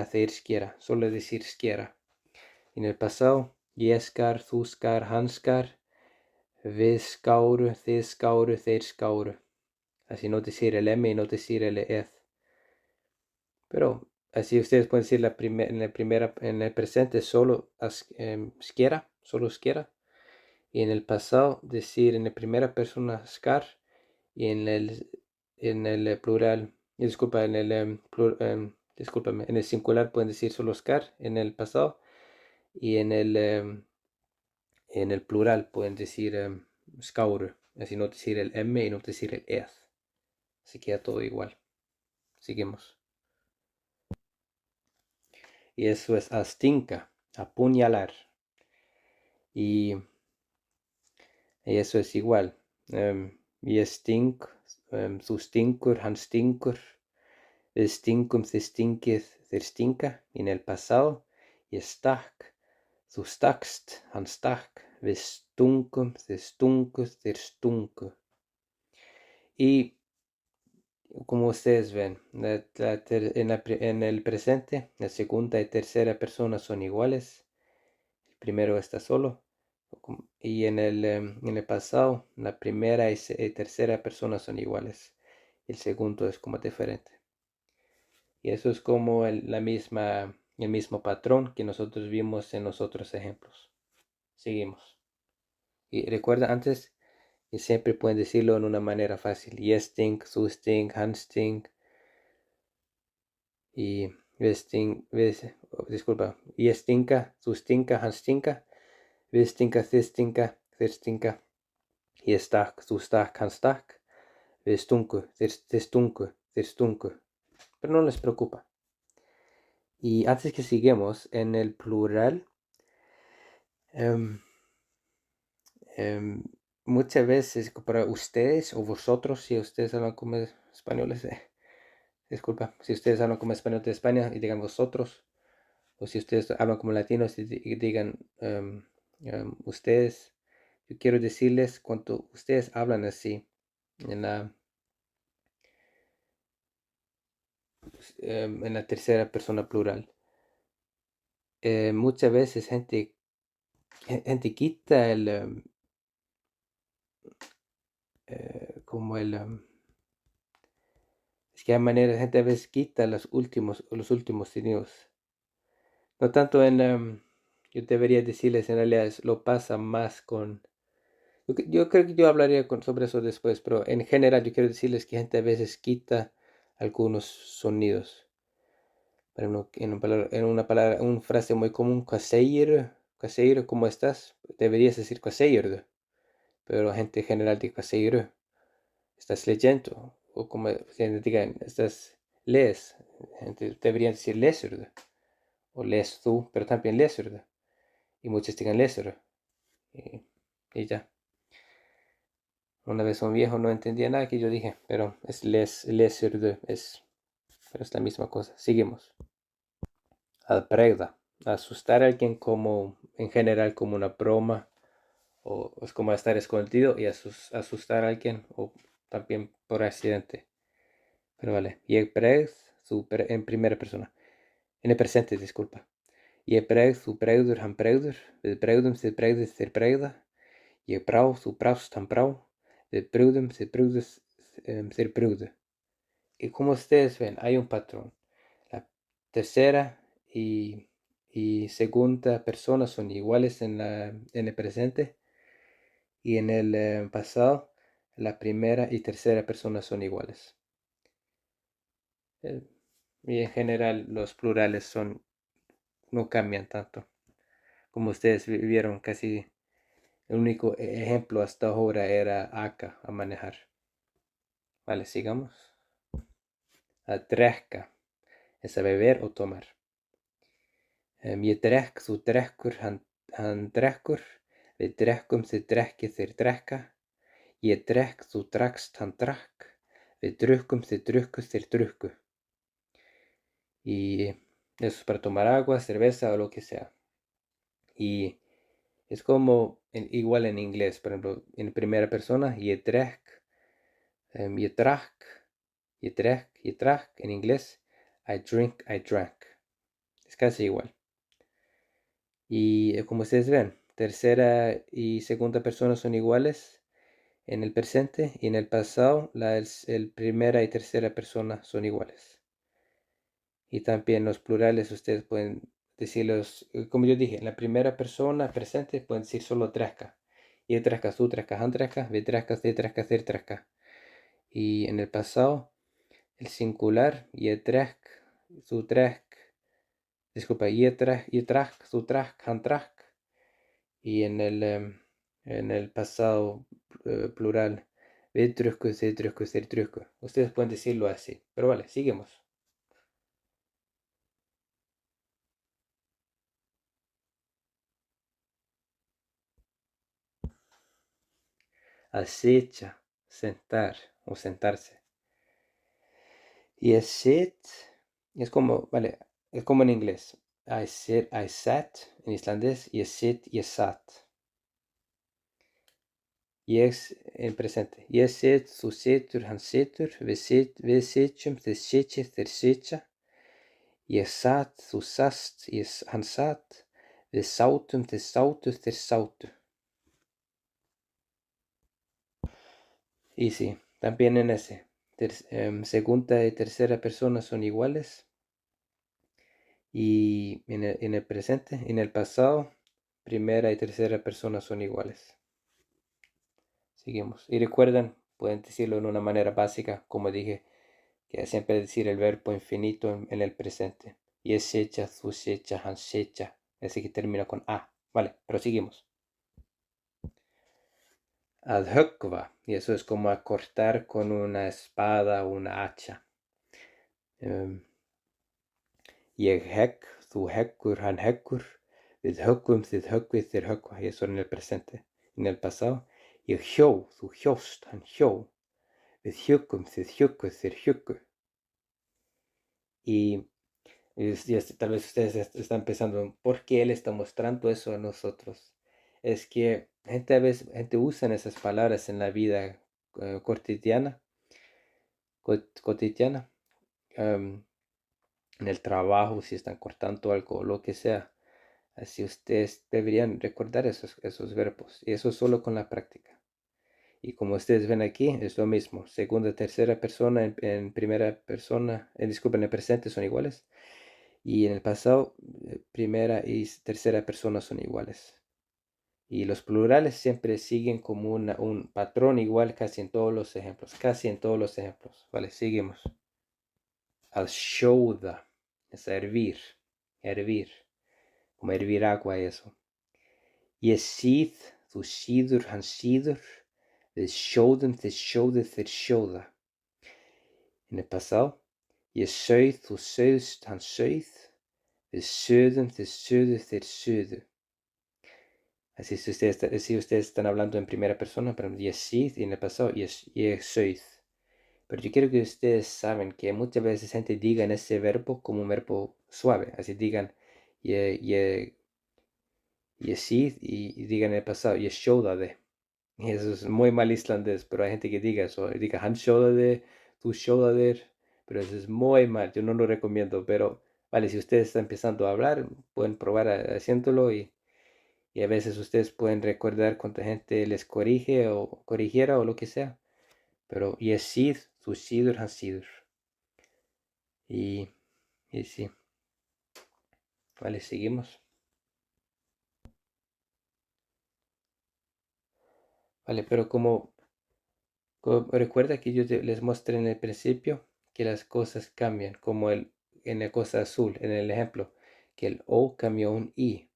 quiera, quiera, solo decir quiera. En el pasado, yeskar, thuskar, hanskar, viskaur, thiskaur, theirskaur. Así no decir el M y no decir el eth. Pero así ustedes pueden decir en el presente solo skiera, solo skiera. Y en el pasado decir en la primera persona skar. Y en el plural, disculpa, discúlpame, en el singular pueden decir solo skar en el pasado. Y en el plural pueden decir skaur. Así no decir el M y no decir el eth. Así queda todo igual. Seguimos. Y eso es astinka, apuñalar. Y eso es igual. Y stink, su stinkur, han stinkur. Vi stinkum, þið stinkið, þeir stinka. En el pasado. Y stakk, þú stakkst, hann stakk. Við stungum, þið stunguð, þeir stungu. Y como ustedes ven, en el presente, la segunda y tercera persona son iguales. El primero está solo. Y en el pasado, la primera y tercera persona son iguales. El segundo es como diferente. Y eso es como el mismo patrón que nosotros vimos en los otros ejemplos. Seguimos. Y recuerda antes que siempre pueden decirlo en una manera fácil. Jesting, susting, hansting. Y disculpa. Jestinka, sustinka, hanstinka. Vistinka, thistinka, thirstinka. Jestak, sustak, hanstak. Vistunku, thirstunku, thirstunku. Pero no les preocupa. Y antes que sigamos, en el plural, muchas veces para ustedes o vosotros, si ustedes hablan como españoles, disculpa, si ustedes hablan como español de España y digan vosotros, o si ustedes hablan como latinos y digan ustedes, yo quiero decirles cuando ustedes hablan así, en la tercera persona plural, muchas veces gente quita como es que hay maneras, gente a veces quita los últimos sonidos. No tanto yo debería decirles, en realidad lo pasa más con... Yo creo que yo hablaría sobre eso después, pero en general yo quiero decirles que gente a veces quita algunos sonidos. Una frase muy común, caseir, ¿cómo estás? Deberías decir caseir, pero gente en general dice caseir, estás leyendo, o como digan, lees, gente debería decir leser, o lees tú, pero también leser, y muchos digan leser, y ya. Una vez un viejo no entendía nada que yo dije, pero es leser, pero es la misma cosa. Seguimos. Alpreda. Asustar a alguien como, en general, como una broma, o es como estar escondido y asustar a alguien, o también por accidente. Pero vale. Jeg bregð, en primera persona. En el presente, disculpa. Ég bregð, þú bregður, hann bregður. Við bregðum, þið bregðið, þeir bregða. Ég brá, þú brást, hann brá. Við brugðum, þið brugðuð, þeir brugðu. Y como ustedes ven, hay un patrón. La tercera y segunda persona son iguales en el presente, y en el pasado la primera y tercera persona son iguales. Y en general los plurales no cambian tanto. Como ustedes vieron, casi el único ejemplo hasta ahora era acá, a manejar. Vale, sigamos. A drekka es a beber o tomar. Ég drekk, þú drekkur, hann drekkur. Við drekkum, þið drekkið, þeir drekka. Ég drekk, þú drakkst, hann drakk. Við drukkum, þið drukkuð, þeir drukku. Y eso es para tomar agua, cerveza o lo que sea. Y es como igual en inglés, por ejemplo, en primera persona, ég drekk, ég drakk, ég drekk, ég drakk. En inglés, I drink, I drank. Es casi igual. Y como ustedes ven, tercera y segunda persona son iguales en el presente, y en el pasado el primera y tercera persona son iguales. Y también los plurales ustedes pueden decirlos, como yo dije, en la primera persona presente pueden decir solo drekka. Ég drekka, þú drekka, hann drekka, við drekka, þið drekka, þeir drekka. Y en el pasado, el singular, ég drekk, þú drekk, disculpa, ég drakk, þú drakk, hann drakk. Y en el pasado plural, við drukku, þið drukku, þeir drukku. Ustedes pueden decirlo así. Pero vale, seguimos. Að sitja, sentar o sentarse. Y es sit, es como, vale, es como en inglés. I sit, I sat en islandés, y es sit, ég sat. Ég en presente. Ég sit, þú situr, hann situr, við sitjum, þið sitjið, þeir sitja. Ég sat, þú sast, hann sat, við sátum, þið sátuð, þeir sátu. Y sí, también en ese. Segunda y tercera persona son iguales. Y en el presente, en el pasado, primera y tercera persona son iguales. Seguimos. Y recuerden, pueden decirlo en una manera básica, como dije, que siempre decir el verbo infinito en el presente. Ég sitja, þú sitja, hann sitja. Así que termina con a. Vale, pero seguimos. Að höggva, y eso es como a cortar con una espada o una hacha. Ég hegg, þú heggur, hann heggur. Við höggum, þið höggvið, þeir höggva. Y eso en el presente. En el pasado, ég hjó, þú hjóst, hann hjó. Við hjuggum, þið hjugguð, þeir hjuggu. Y tal vez ustedes están pensando, ¿por qué él está mostrando eso a nosotros? Es que gente usa esas palabras en la vida cotidiana, en el trabajo, si están cortando algo o lo que sea. Así ustedes deberían recordar esos verbos, y eso solo con la práctica. Y como ustedes ven aquí, es lo mismo. Segunda, tercera persona, en primera persona, disculpen, en el presente son iguales. Y en el pasado, primera y tercera persona son iguales. Y los plurales siempre siguen como un patrón igual casi en todos los ejemplos. Casi en todos los ejemplos. Vale, seguimos. Al sjóða es a hervir. Hervir. Como hervir agua, eso. Ég síð, þú síður, hann síður. Við sjóðum, þið sjóðið, þeir sjóða. En el pasado, ég sauð, þú sauðst, hann sauð. Við suðum, þið suðuð, þeir suðu. Así si ustedes están hablando en primera persona, pero ég síð, y en el pasado, ég sauð. Pero yo quiero que ustedes saben que muchas veces gente diga en ese verbo como un verbo suave. Así digan, ég síð, y digan en el pasado, ég sjóðaði. Y eso es muy mal islandés, pero hay gente que diga eso. Diga, hann sjóðaði, tú sjóðaðir. Pero eso es muy mal, yo no lo recomiendo. Pero, vale, si ustedes están empezando a hablar, pueden probar haciéndolo, y a veces ustedes pueden recordar cuánta gente les corrige o corrigiera o lo que sea. Pero, y es síð, tú síður, hann síður. Y sí. Vale, seguimos. Vale, pero recuerda que yo les mostré en el principio que las cosas cambian, como en la cosa azul, en el ejemplo, que el O cambió a un I.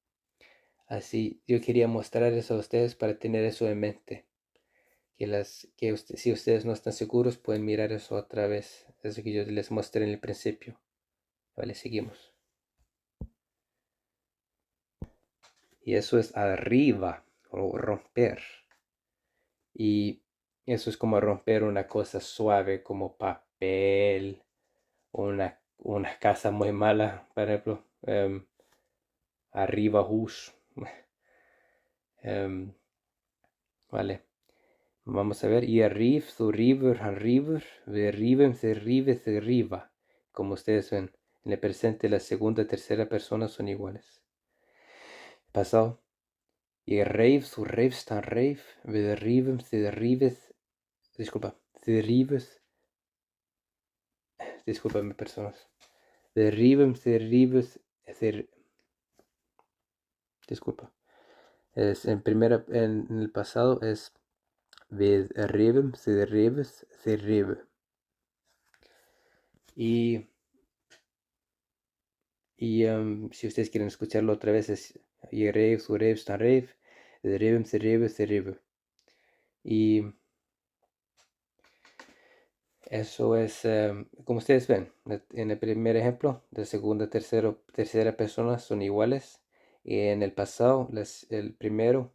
Así, yo quería mostrar eso a ustedes para tener eso en mente. Si ustedes no están seguros, pueden mirar eso otra vez. Eso que yo les mostré en el principio. Vale, seguimos. Y eso es arriba o romper. Y eso es como romper una cosa suave como papel, una casa muy mala, por ejemplo. Arriba hus. Vale. Vamos a ver. Y arriba, su river, han river, de rivem, se riva. Como ustedes ven, en el presente la segunda y tercera persona son iguales. Pasado. Y rave, su rave, stan rave, de rivem, se rives. Disculpa, se rives. Disculpame, personas. De rivem, se rives, disculpa. En el pasado es ved rivem, se rives, se rive. Y si ustedes quieren escucharlo otra vez es Yerev, Surev, Stanrev, Derevem, Sereve, Sereve. Y eso es, como ustedes ven, en el primer ejemplo, de segunda, tercera persona son iguales. Y en el pasado, el primero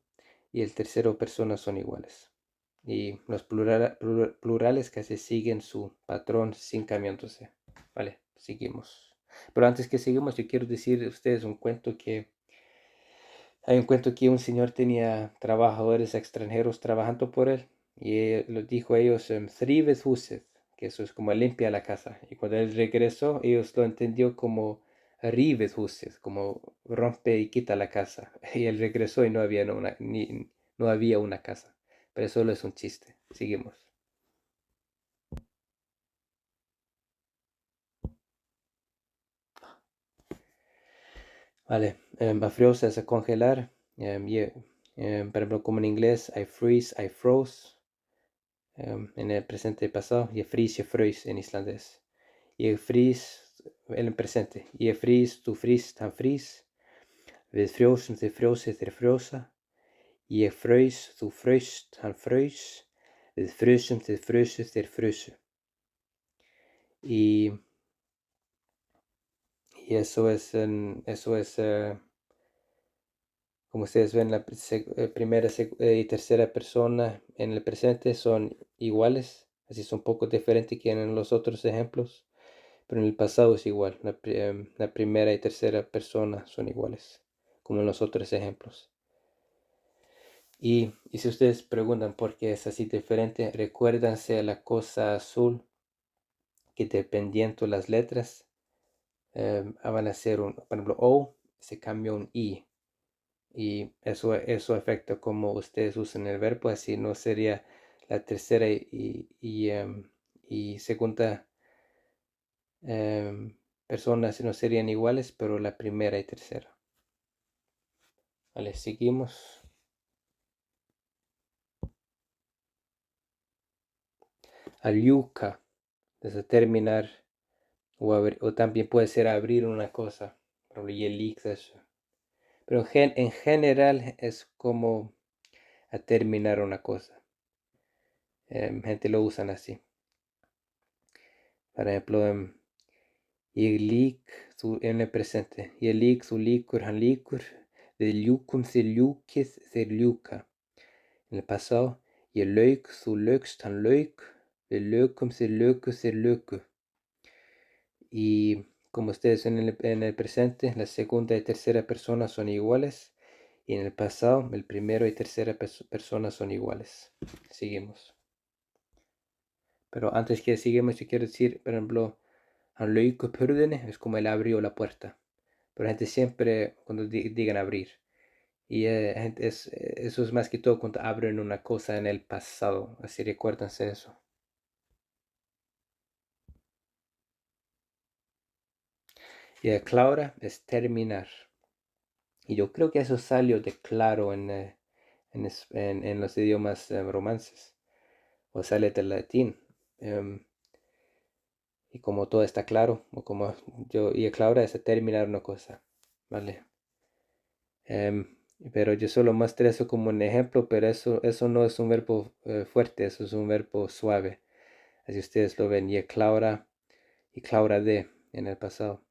y el tercero persona son iguales. Y los plurales casi siguen su patrón sin cambiándose. Vale, seguimos. Pero antes que sigamos, yo quiero decir a ustedes un cuento que... Hay un cuento que un señor tenía trabajadores extranjeros trabajando por él y les dijo a ellos, "Thrives huset", que eso es como limpia la casa. Y cuando él regresó, ellos lo entendió como rives huset, como rompe y quita la casa. Y él regresó y no había no había una casa. Pero solo es un chiste. Seguimos. Vale, a es a congelar. Por ejemplo, como en inglés, I freeze, I froze. En el presente y pasado. Je frys, je frøys en islandés. Je frys en el presente. Je frys, du fryst, han frys. Við frjósum, þið frjósið, þeir frjósa. Ég fröys, þú fröst, han fröys. Við frusum, þið frusuð, þeir frusu. Y eso es, como ustedes ven, la primera y tercera persona en el presente son iguales, así son un poco diferentes que en los otros ejemplos, pero en el pasado es igual, la primera y tercera persona son iguales, como en los otros ejemplos. Y si ustedes preguntan por qué es así diferente, recuérdense la cosa azul, que dependiendo las letras, van a ser por ejemplo, O se cambia un I. Y eso afecta cómo ustedes usan el verbo, así no sería la tercera y segunda persona, no serían iguales, pero la primera y tercera. Vale, seguimos. Aliuca, desde terminar, o también puede ser abrir una cosa, por ejemplo, eso. Pero en general es como a terminar una cosa. Gente lo usan así. Por ejemplo, en el presente. Jeg lik, þú líkur, hann líkur. Við ljúkum, þið ljúkið, þeir ljúka. En el pasado. Ég lauk, þú laukst, hann lauk. Við lökum, þið löku, þeir löku. Y como ustedes ven en el presente, la segunda y tercera persona son iguales. Y en el pasado, el primero y tercera persona son iguales. Seguimos. Pero antes que sigamos, yo quiero decir, por ejemplo, han lauk upp hurðinni es como él abrió la puerta. Pero la gente siempre, cuando digan abrir. Y eso es más que todo cuando abren una cosa en el pasado. Así recuérdense eso. Y eclaura es terminar. Y yo creo que eso salió de claro en los idiomas romances. O sale del latín. Y como todo está claro, o como y eclaura es terminar una cosa. ¿Vale? Pero yo solo mostré eso como un ejemplo, pero eso no es un verbo fuerte, eso es un verbo suave. Así ustedes lo ven, y claura de en el pasado.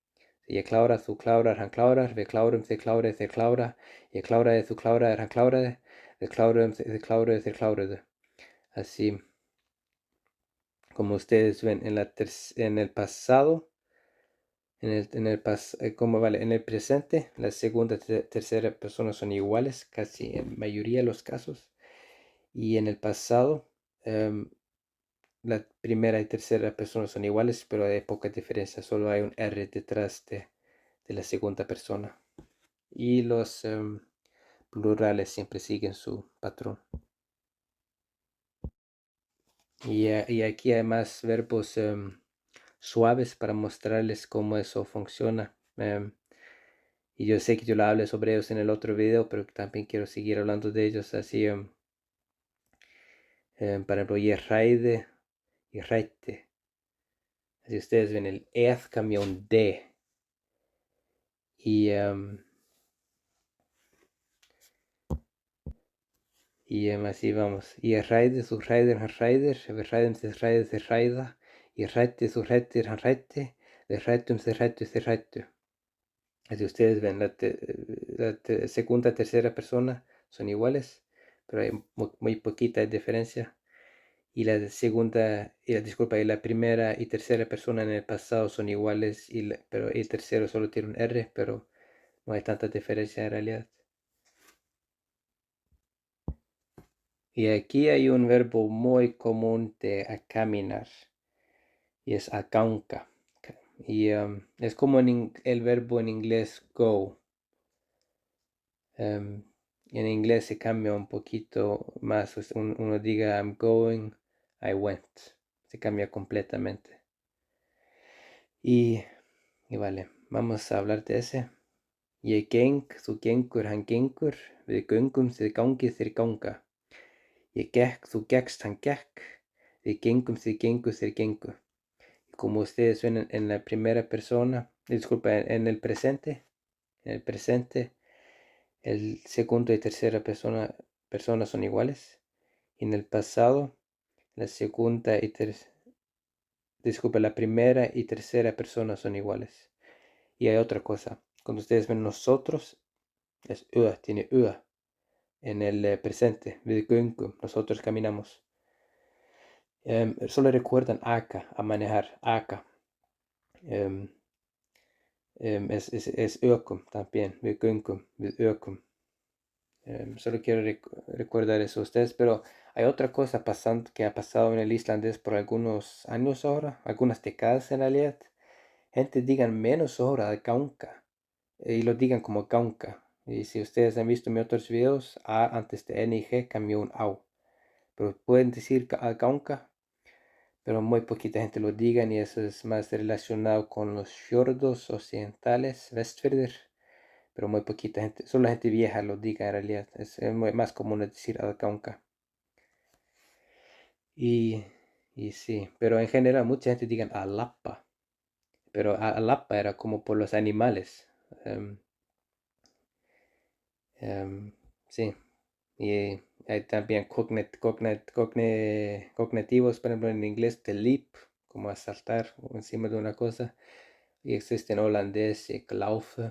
Y claura, su claura, han claura, ve claurum, se claura, y claura de su claura, han claura, de claurum, se claura, se claura de. Así como ustedes ven en el pasado, en el presente, la segunda y tercera persona son iguales, casi en mayoría de los casos. Y en el pasado, la primera y tercera persona son iguales, pero hay poca diferencia. Solo hay un R detrás de la segunda persona. Y los plurales siempre siguen su patrón. Y aquí hay más verbos suaves para mostrarles cómo eso funciona. Y yo sé que yo lo hablé sobre ellos en el otro video, pero también quiero seguir hablando de ellos así. Por ejemplo, Yerraide y Reite. Así ustedes ven, el EZ cambia un D. Y, así vamos. Yerraide, Surraider, Hanraider, Verraiden, Serraide, Serraida. Yerraite, Surraite, Hanraite. Verraitum, Serraite, Serraite. Así ustedes ven, la segunda y tercera persona son iguales, pero hay muy poquita diferencia. Y la segunda, disculpa, y la primera y tercera persona en el pasado son iguales, pero el tercero solo tiene un R, pero no hay tanta diferencia en realidad. Y aquí hay un verbo muy común de caminar, y es acaunca. Y es como el verbo en inglés go. En inglés se cambia un poquito más. Uno diga I'm going, I went. Se cambia completamente. Y vale, vamos a hablar de ese. Ég geng, þú gengur, hann gengur, við göngum, þið gangið, þeir ganga. Ég gekk, þú gekkst, hann gekk, við gengum, þið gengu, þeir gengu. Como ustedes ven en la primera persona, disculpa, en el presente, el segundo y tercera persona son iguales. Y en el pasado, la segunda y disculpa, la primera y tercera persona son iguales. Y hay otra cosa, cuando ustedes ven nosotros, es ua, tiene ua en el presente. Við göngum, nosotros caminamos. Solo recuerdan acá, a manejar, acá. Es ökum también, við göngum, við ökum. Solo quiero recordar eso a ustedes, pero hay otra cosa que ha pasado en el islandés por algunos años ahora, algunas décadas en realidad. Gente digan menos ahora de kaunka y lo digan como kaunka. Y si ustedes han visto mis otros videos, A antes de N y G cambió un AU. Pero pueden decir kaunka, pero muy poquita gente lo digan y eso es más relacionado con los fiordos occidentales, Vestfirðir, pero muy poquita gente, solo la gente vieja lo diga en realidad, es más común decir kaunka. Y sí, pero en general mucha gente digan alappa, pero alappa era como por los animales. Sí, y hay también cognitivos, por ejemplo en inglés, de leap, como saltar encima de una cosa. Y existe en holandés, laufe.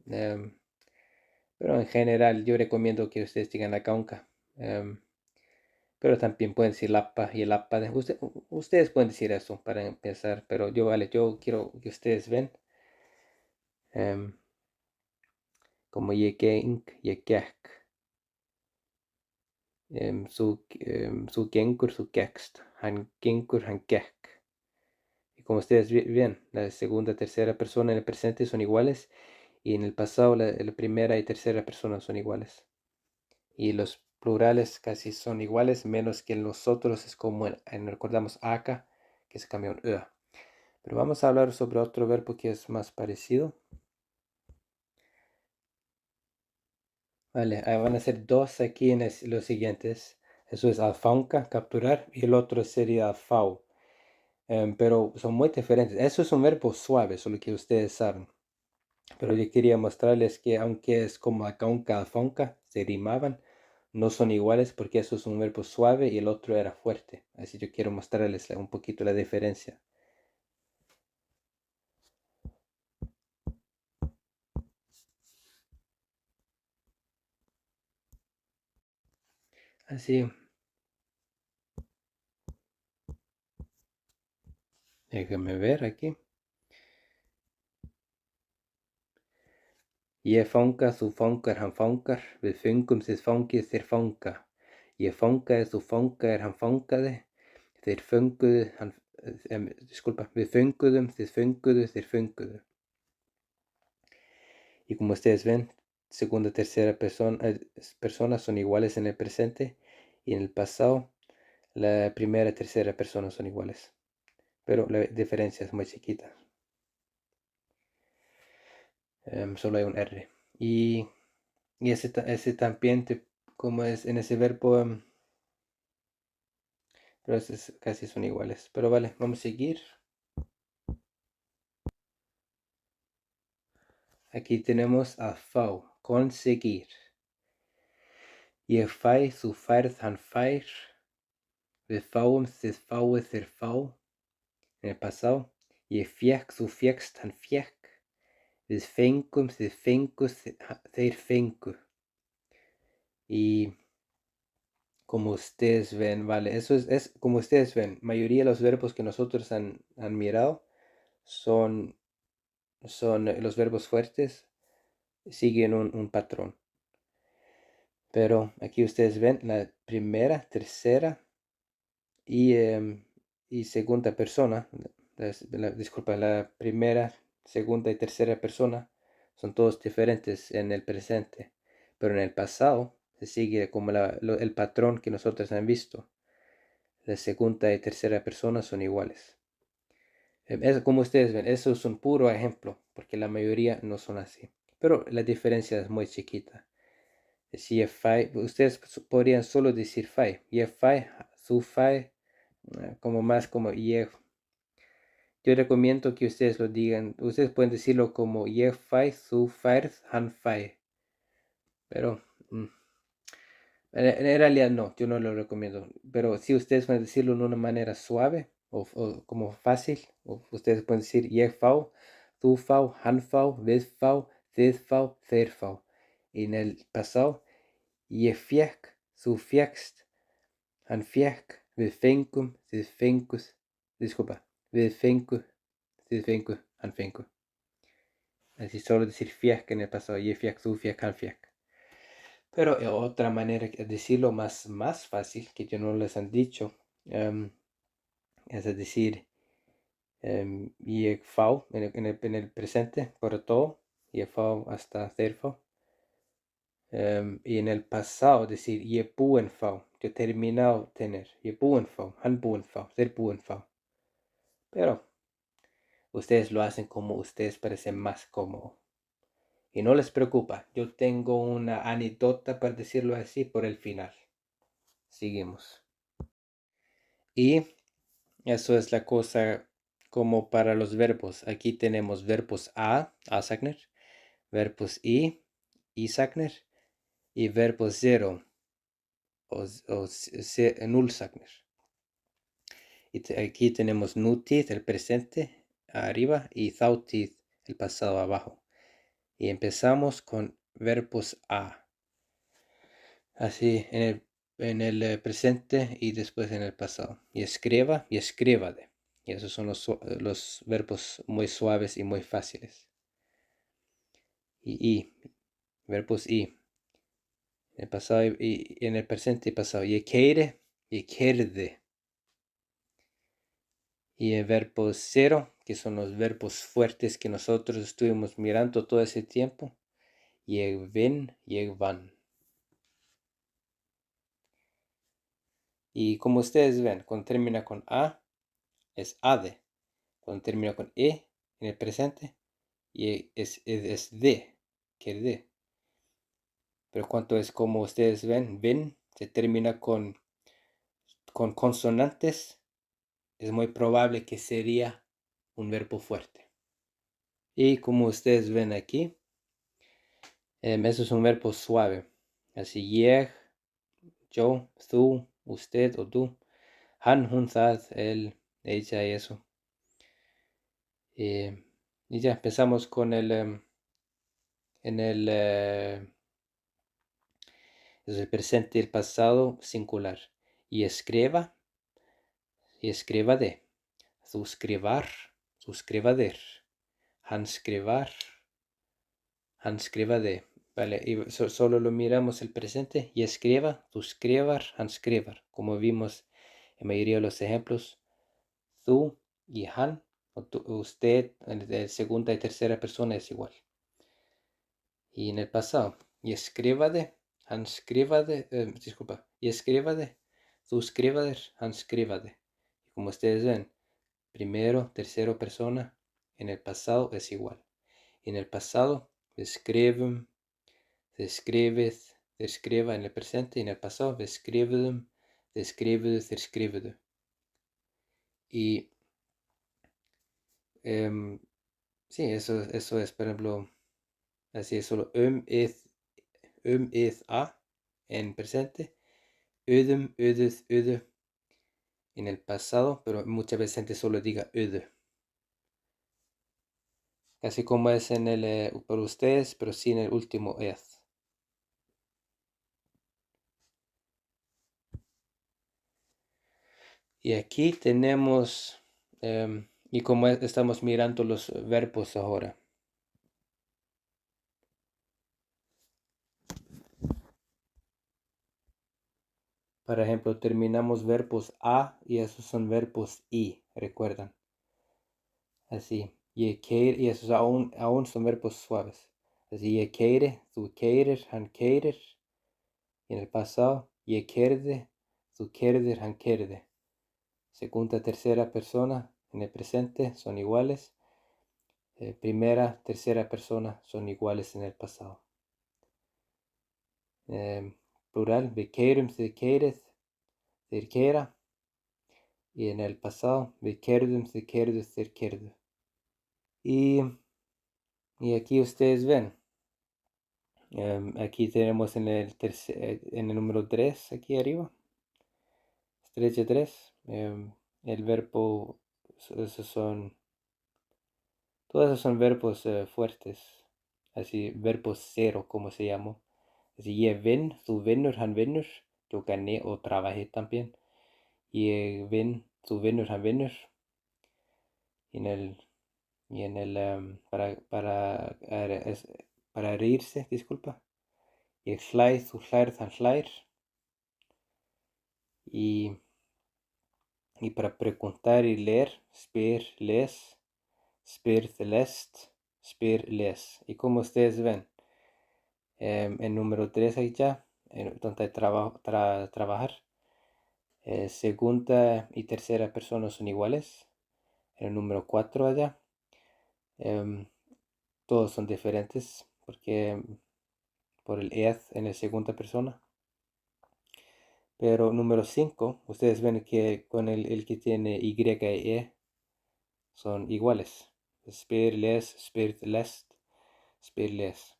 Pero en general yo recomiendo que ustedes digan la kaunka. Pero también pueden decir lappa y el lappa. Ustedes pueden decir eso para empezar, pero yo quiero que ustedes ven. Como ég geng, ég gekk. Þú gengur, þú gekkst. Hann gengur, hann gekk. Y como ustedes ven, la segunda y tercera persona en el presente son iguales. Y en el pasado la primera y tercera persona son iguales. Y los plurales casi son iguales, menos que en los otros es como recordamos acá, que se cambia un Pero vamos a hablar sobre otro verbo que es más parecido. Vale, van a ser dos aquí en los siguientes. Eso es alfaunca, capturar, y el otro sería alfau. Pero son muy diferentes. Eso es un verbo suave, solo que ustedes saben. Pero yo quería mostrarles que aunque es como acaunca, alfonca, se rimaban, no son iguales porque eso es un verbo suave y el otro era fuerte. Así yo quiero mostrarles un poquito la diferencia. Así, déjenme ver aquí. Je fanka þú fangar hann fangar, við fengum þið fangið þeir fanga. Ég fangaði þú fangaðir hann fangaði, þeir fönguðu hann, disculpa, við fönguðum þið fönguðu þeir fönguðu. Y como ustedes ven, segunda y tercera persona son iguales en el presente y en el pasado la primera y tercera persona son iguales. Pero la diferencia es muy chiquita. Solo hay un R. Y ese también, como es en ese verbo, pero casi son iguales. Pero vale, vamos a seguir. Aquí tenemos a fau, conseguir. Ég fæ, þú færð, hann fær. Við fáum, þið fáið, þeir fá. En el pasado. Ég fékk, þú fékkst, hann fékk. Við fengum, þið fenguð, þeir fengu. Y como ustedes ven, vale, eso es como ustedes ven, mayoría de los verbos que nosotros han mirado son los verbos fuertes, siguen un patrón. Pero aquí ustedes ven la primera, tercera y segunda persona, disculpa, la primera, segunda y tercera persona son todos diferentes en el presente, pero en el pasado se sigue como el patrón que nosotros han visto. La segunda y tercera persona son iguales. Como ustedes ven, eso es un puro ejemplo, porque la mayoría no son así. Pero la diferencia es muy chiquita. Si es fai, ustedes podrían solo decir fai. Y fai, su fai, como más como ye. Yo recomiendo que ustedes lo digan. Ustedes pueden decirlo como ye fai, su fai, han fai. Pero en realidad no, yo no lo recomiendo. Pero si ustedes pueden decirlo de una manera suave o como fácil, o ustedes pueden decir ye fau, tu fau, han fau, vid fau, thid fau, þeir fau. Y en el pasado, ég fékk, þú fékkst, hann fékk, við fengum, þið fenguð, disculpa, við fengu, þið fengu, hann fengu. Así solo decir fékk en el pasado, ég fékk, þú fékk, hann fékk. Pero otra manera de decirlo más fácil, que yo no les han dicho, es decir, ég fá, en el presente, por todo, ég fá hasta þeir fá. Y en el pasado decir ég búinn fá, yo he terminado tener, ég búinn fá, hann búinn fá, þeir búinn fá. Pero ustedes lo hacen como ustedes parecen más cómodo. Y no les preocupa, yo tengo una anécdota para decirlo así por el final. Seguimos. Y eso es la cosa como para los verbos. Aquí tenemos verbos a-sagner, verbos i-sagner, y verbos zero, o null-sagner. Y aquí tenemos nutid, el presente, arriba, y þátíð, el pasado, abajo. Y empezamos con verbos a. Así, en el presente y después en el pasado. Y escriba y escríbade. Y esos son los verbos muy suaves y muy fáciles. Y verbos y. En el pasado y en el presente y pasado. Y keire y keirde. Y el verbo cero, que son los verbos fuertes que nosotros estuvimos mirando todo ese tiempo. Jeg vin, jeg van. Y como ustedes ven, cuando termina con a, es ade. cuando termina con E en el presente, y es de, que de. Pero cuando es como ustedes ven, se termina con consonantes, es muy probable que sería un verbo fuerte. Y como ustedes ven aquí, eso es un verbo suave. Así, yo, tú, usted o tú. Han, hun, það, él, ella y eso. Y ya empezamos con el es el presente y el pasado singular. Y escriba de. Þú skrifar, þú skrifaðir. Han skrifaði. Vale, y solo lo miramos el presente. Y escriba, tú skrifar, han skrifar. Como vimos en mayoría de los ejemplos, tú y han, o usted, en segunda y tercera persona es igual. Y en el pasado, y escribade, han skrifade, disculpa, y escribade, tú skrifaðir, han skrifaði. Y como ustedes ven, primero, tercera persona, en el pasado es igual. En el pasado, escriben, se escribes, se escriba en el presente, y en el pasado, escriben, se escribe, se escribe. Y sí, eso es, por ejemplo, así es solo es a en presente, ödüm, ödüs, ödü en el pasado, pero muchas veces gente solo diga ödü. Así como es en el por ustedes, pero sí en el último es. Y aquí tenemos, y como estamos mirando los verbos ahora. Por ejemplo, terminamos verbos a y esos son verbos i, recuerdan. Así, y esos aún son verbos suaves. Así, je keire, tú keirir, han keirir. Y en el pasado, je keirde, tú keirdir, han keirde. Segunda, tercera persona en el presente son iguales. Primera, tercera persona son iguales en el pasado. Plural, vi keirum, þið keirið, þeir keira. Y en el pasado, vi keirðum, þið keirðu, þeir keirðu. Y aquí ustedes ven, aquí tenemos en el número 3, aquí arriba, estrella 3, el verbo, todos esos son verbos fuertes, así, verbos cero, como se llamó. Así, je vinn, tú vinnur, han vinnur, yo gané o trabajé también. Je vinn, tú vinnur, han vinnur. Y en el para reírse, disculpa. Ég hlæ, þú hlærð, hann hlær. Y para preguntar y leer, spyr, les, spyrð, lest, spyr, les. Y como ustedes ven, en número 3 ahí ya, donde trabajar, segunda y tercera persona son iguales. En el número 4 allá, todos son diferentes porque por el ed en la segunda persona. Pero número 5, ustedes ven que con el que tiene Y y E son iguales. Spyr, les, spyrt, lest, spyr, les.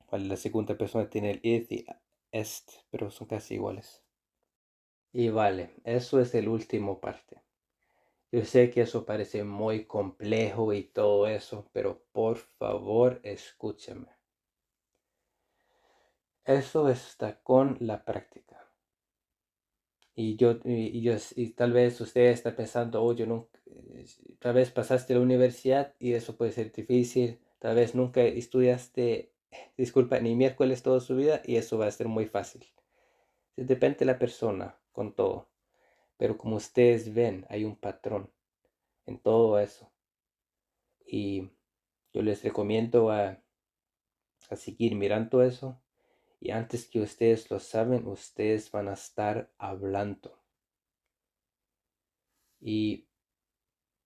Vale, la segunda persona tiene el id y est, pero son casi iguales. Y vale, eso es el último parte. Yo sé que eso parece muy complejo y todo eso, pero por favor escúcheme. Eso está con la práctica. Y tal vez usted está pensando, oh, yo nunca, tal vez pasaste la universidad y eso puede ser difícil, tal vez nunca estudiaste, disculpa, ni miércoles toda su vida y eso va a ser muy fácil. Depende de la persona con todo, pero como ustedes ven, hay un patrón en todo eso. Y yo les recomiendo a seguir mirando eso. Y antes que ustedes lo saben, ustedes van a estar hablando. Y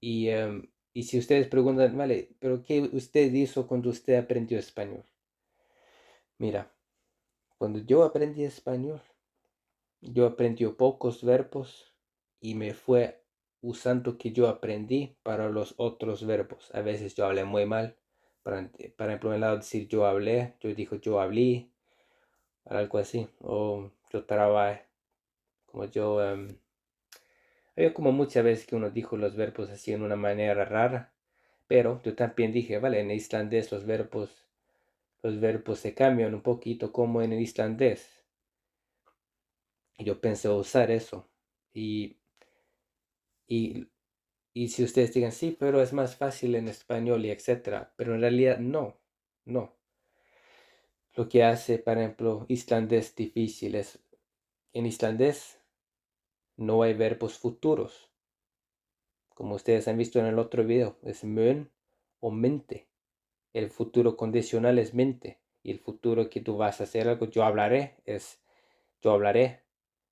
Y si ustedes preguntan, vale, pero ¿qué usted hizo cuando usted aprendió español? Mira, cuando yo aprendí español, yo aprendí pocos verbos y me fue usando que yo aprendí para los otros verbos. A veces yo hablé muy mal. Para ejemplo, en lado de decir yo hablé, yo digo yo hablé, algo así. O yo trabajé, como yo... había como muchas veces que uno dijo los verbos así en una manera rara. Pero yo también dije, vale, en islandés los verbos se cambian un poquito como en el islandés. Y yo pensé usar eso. Y, y, y si ustedes digan, sí, pero es más fácil en español y etcétera. Pero en realidad no, no. Lo que hace, por ejemplo, islandés difícil es, en islandés no hay verbos futuros. Como ustedes han visto en el otro video, es mun o mente. El futuro condicional es mente. Y el futuro que tú vas a hacer algo, yo hablaré, es yo hablaré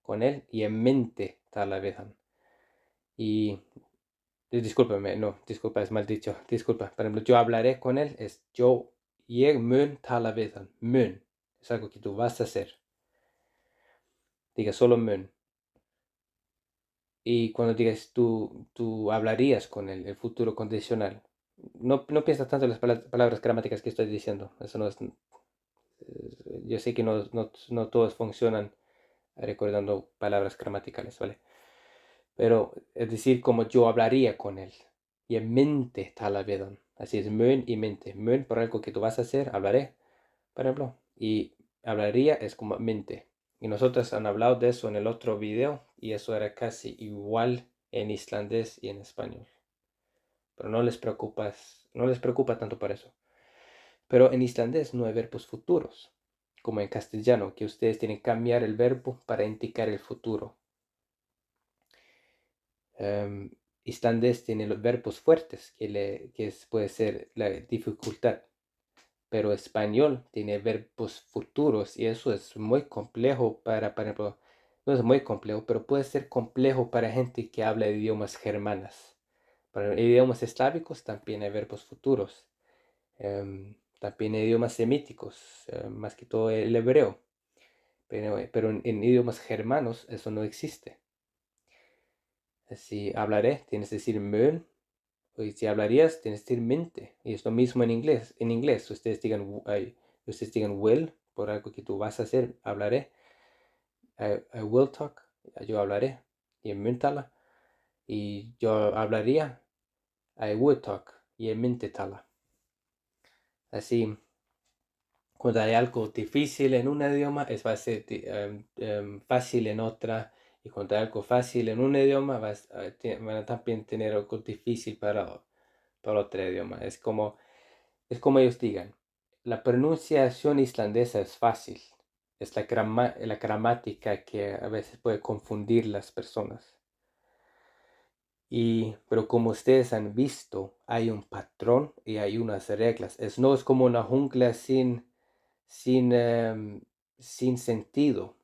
con él y en mente tal vez. Y discúlpame, no, disculpa, es mal dicho, disculpa. Por ejemplo, yo hablaré con él, es yo mun tala við hann. Mun es algo que tú vas a hacer. Diga solo mun. Y cuando digas tú hablarías con él, el futuro condicional. No piensas tanto en las palabras gramáticas que estoy diciendo. Eso no es. Yo sé que no todos funcionan recordando palabras gramaticales, ¿vale? Pero es decir, como yo hablaría con él. Y en mente tala við hann. Así es, mun y mente. Mun por algo que tú vas a hacer, hablaré, por ejemplo. Y hablaría es como mente. Y nosotros han hablado de eso en el otro video. Y eso era casi igual en islandés y en español. Pero no les preocupa tanto por eso. Pero en islandés no hay verbos futuros, como en castellano, que ustedes tienen que cambiar el verbo para indicar el futuro. Islandés tiene los verbos fuertes, puede ser la dificultad. Pero español tiene verbos futuros y eso es muy complejo por ejemplo, no es muy complejo, pero puede ser complejo para gente que habla idiomas germanas. Para idiomas eslávicos también hay verbos futuros. También hay idiomas semíticos, más que todo el hebreo. Pero en idiomas germanos eso no existe. Si hablaré, tienes que decir mun. Y si hablarías, tienes que decir mente. Y es lo mismo en inglés. En inglés, ustedes digan will por algo que tú vas a hacer, hablaré. I will talk, yo hablaré. Y en mentala. Y yo hablaría, I would talk. Y en mente tala. Así, cuando hay algo difícil en un idioma, va a ser fácil en otra. Y cuando hay algo fácil en un idioma, van a también tener algo difícil para otro idioma. Es como ellos digan, la pronunciación islandesa es fácil. Es la gramática que a veces puede confundir las personas. Pero como ustedes han visto, hay un patrón y hay unas reglas. No es como una jungla sin, sin sentido.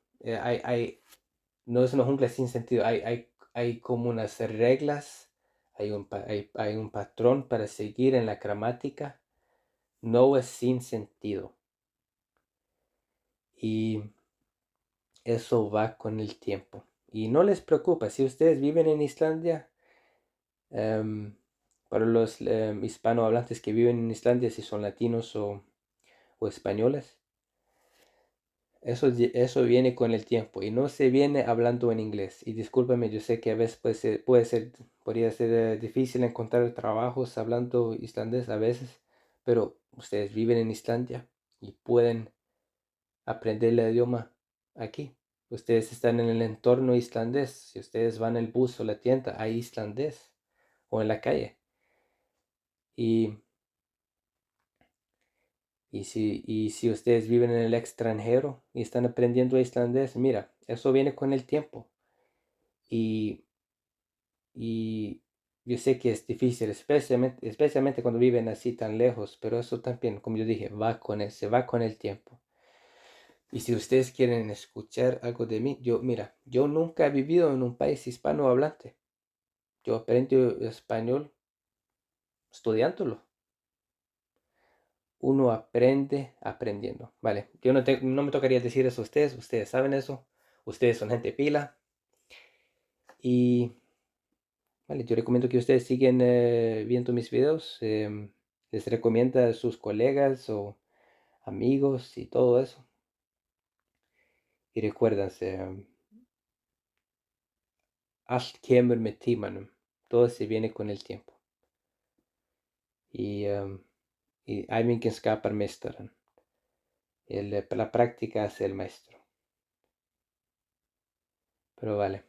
No es una jungla sin sentido. Hay como unas reglas, hay un patrón para seguir en la gramática. No es sin sentido. Y eso va con el tiempo. Y no les preocupa, si ustedes viven en Islandia, para los hispanohablantes que viven en Islandia, si son latinos o españoles, eso viene con el tiempo y no se viene hablando en inglés. Y discúlpame, yo sé que a veces podría ser difícil encontrar trabajos hablando islandés a veces, pero ustedes viven en Islandia y pueden aprender el idioma aquí. Ustedes están en el entorno islandés. Si ustedes van al bus o la tienda, hay islandés o en la calle. Y, y si ustedes viven en el extranjero y están aprendiendo islandés, mira, eso viene con el tiempo. Y, y yo sé que es difícil, especialmente cuando viven así tan lejos, pero eso también, como yo dije, se va con el tiempo. Y si ustedes quieren escuchar algo de mí, yo nunca he vivido en un país hispanohablante. Yo aprendí español estudiándolo. Uno aprende aprendiendo, ¿vale? Yo no me tocaría decir eso a ustedes saben eso, ustedes son gente pila. Y, vale, yo recomiendo que ustedes sigan viendo mis videos, les recomienda a sus colegas o amigos y todo eso. Y recuérdense, allt kemur med tímanum, todo se viene con el tiempo. Y æfingin skapar meistarann. La práctica hace el maestro. Pero vale.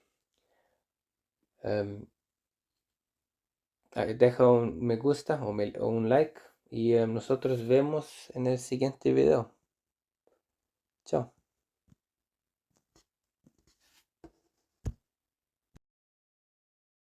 Deja un me gusta o un like y nosotros vemos en el siguiente video. Chao.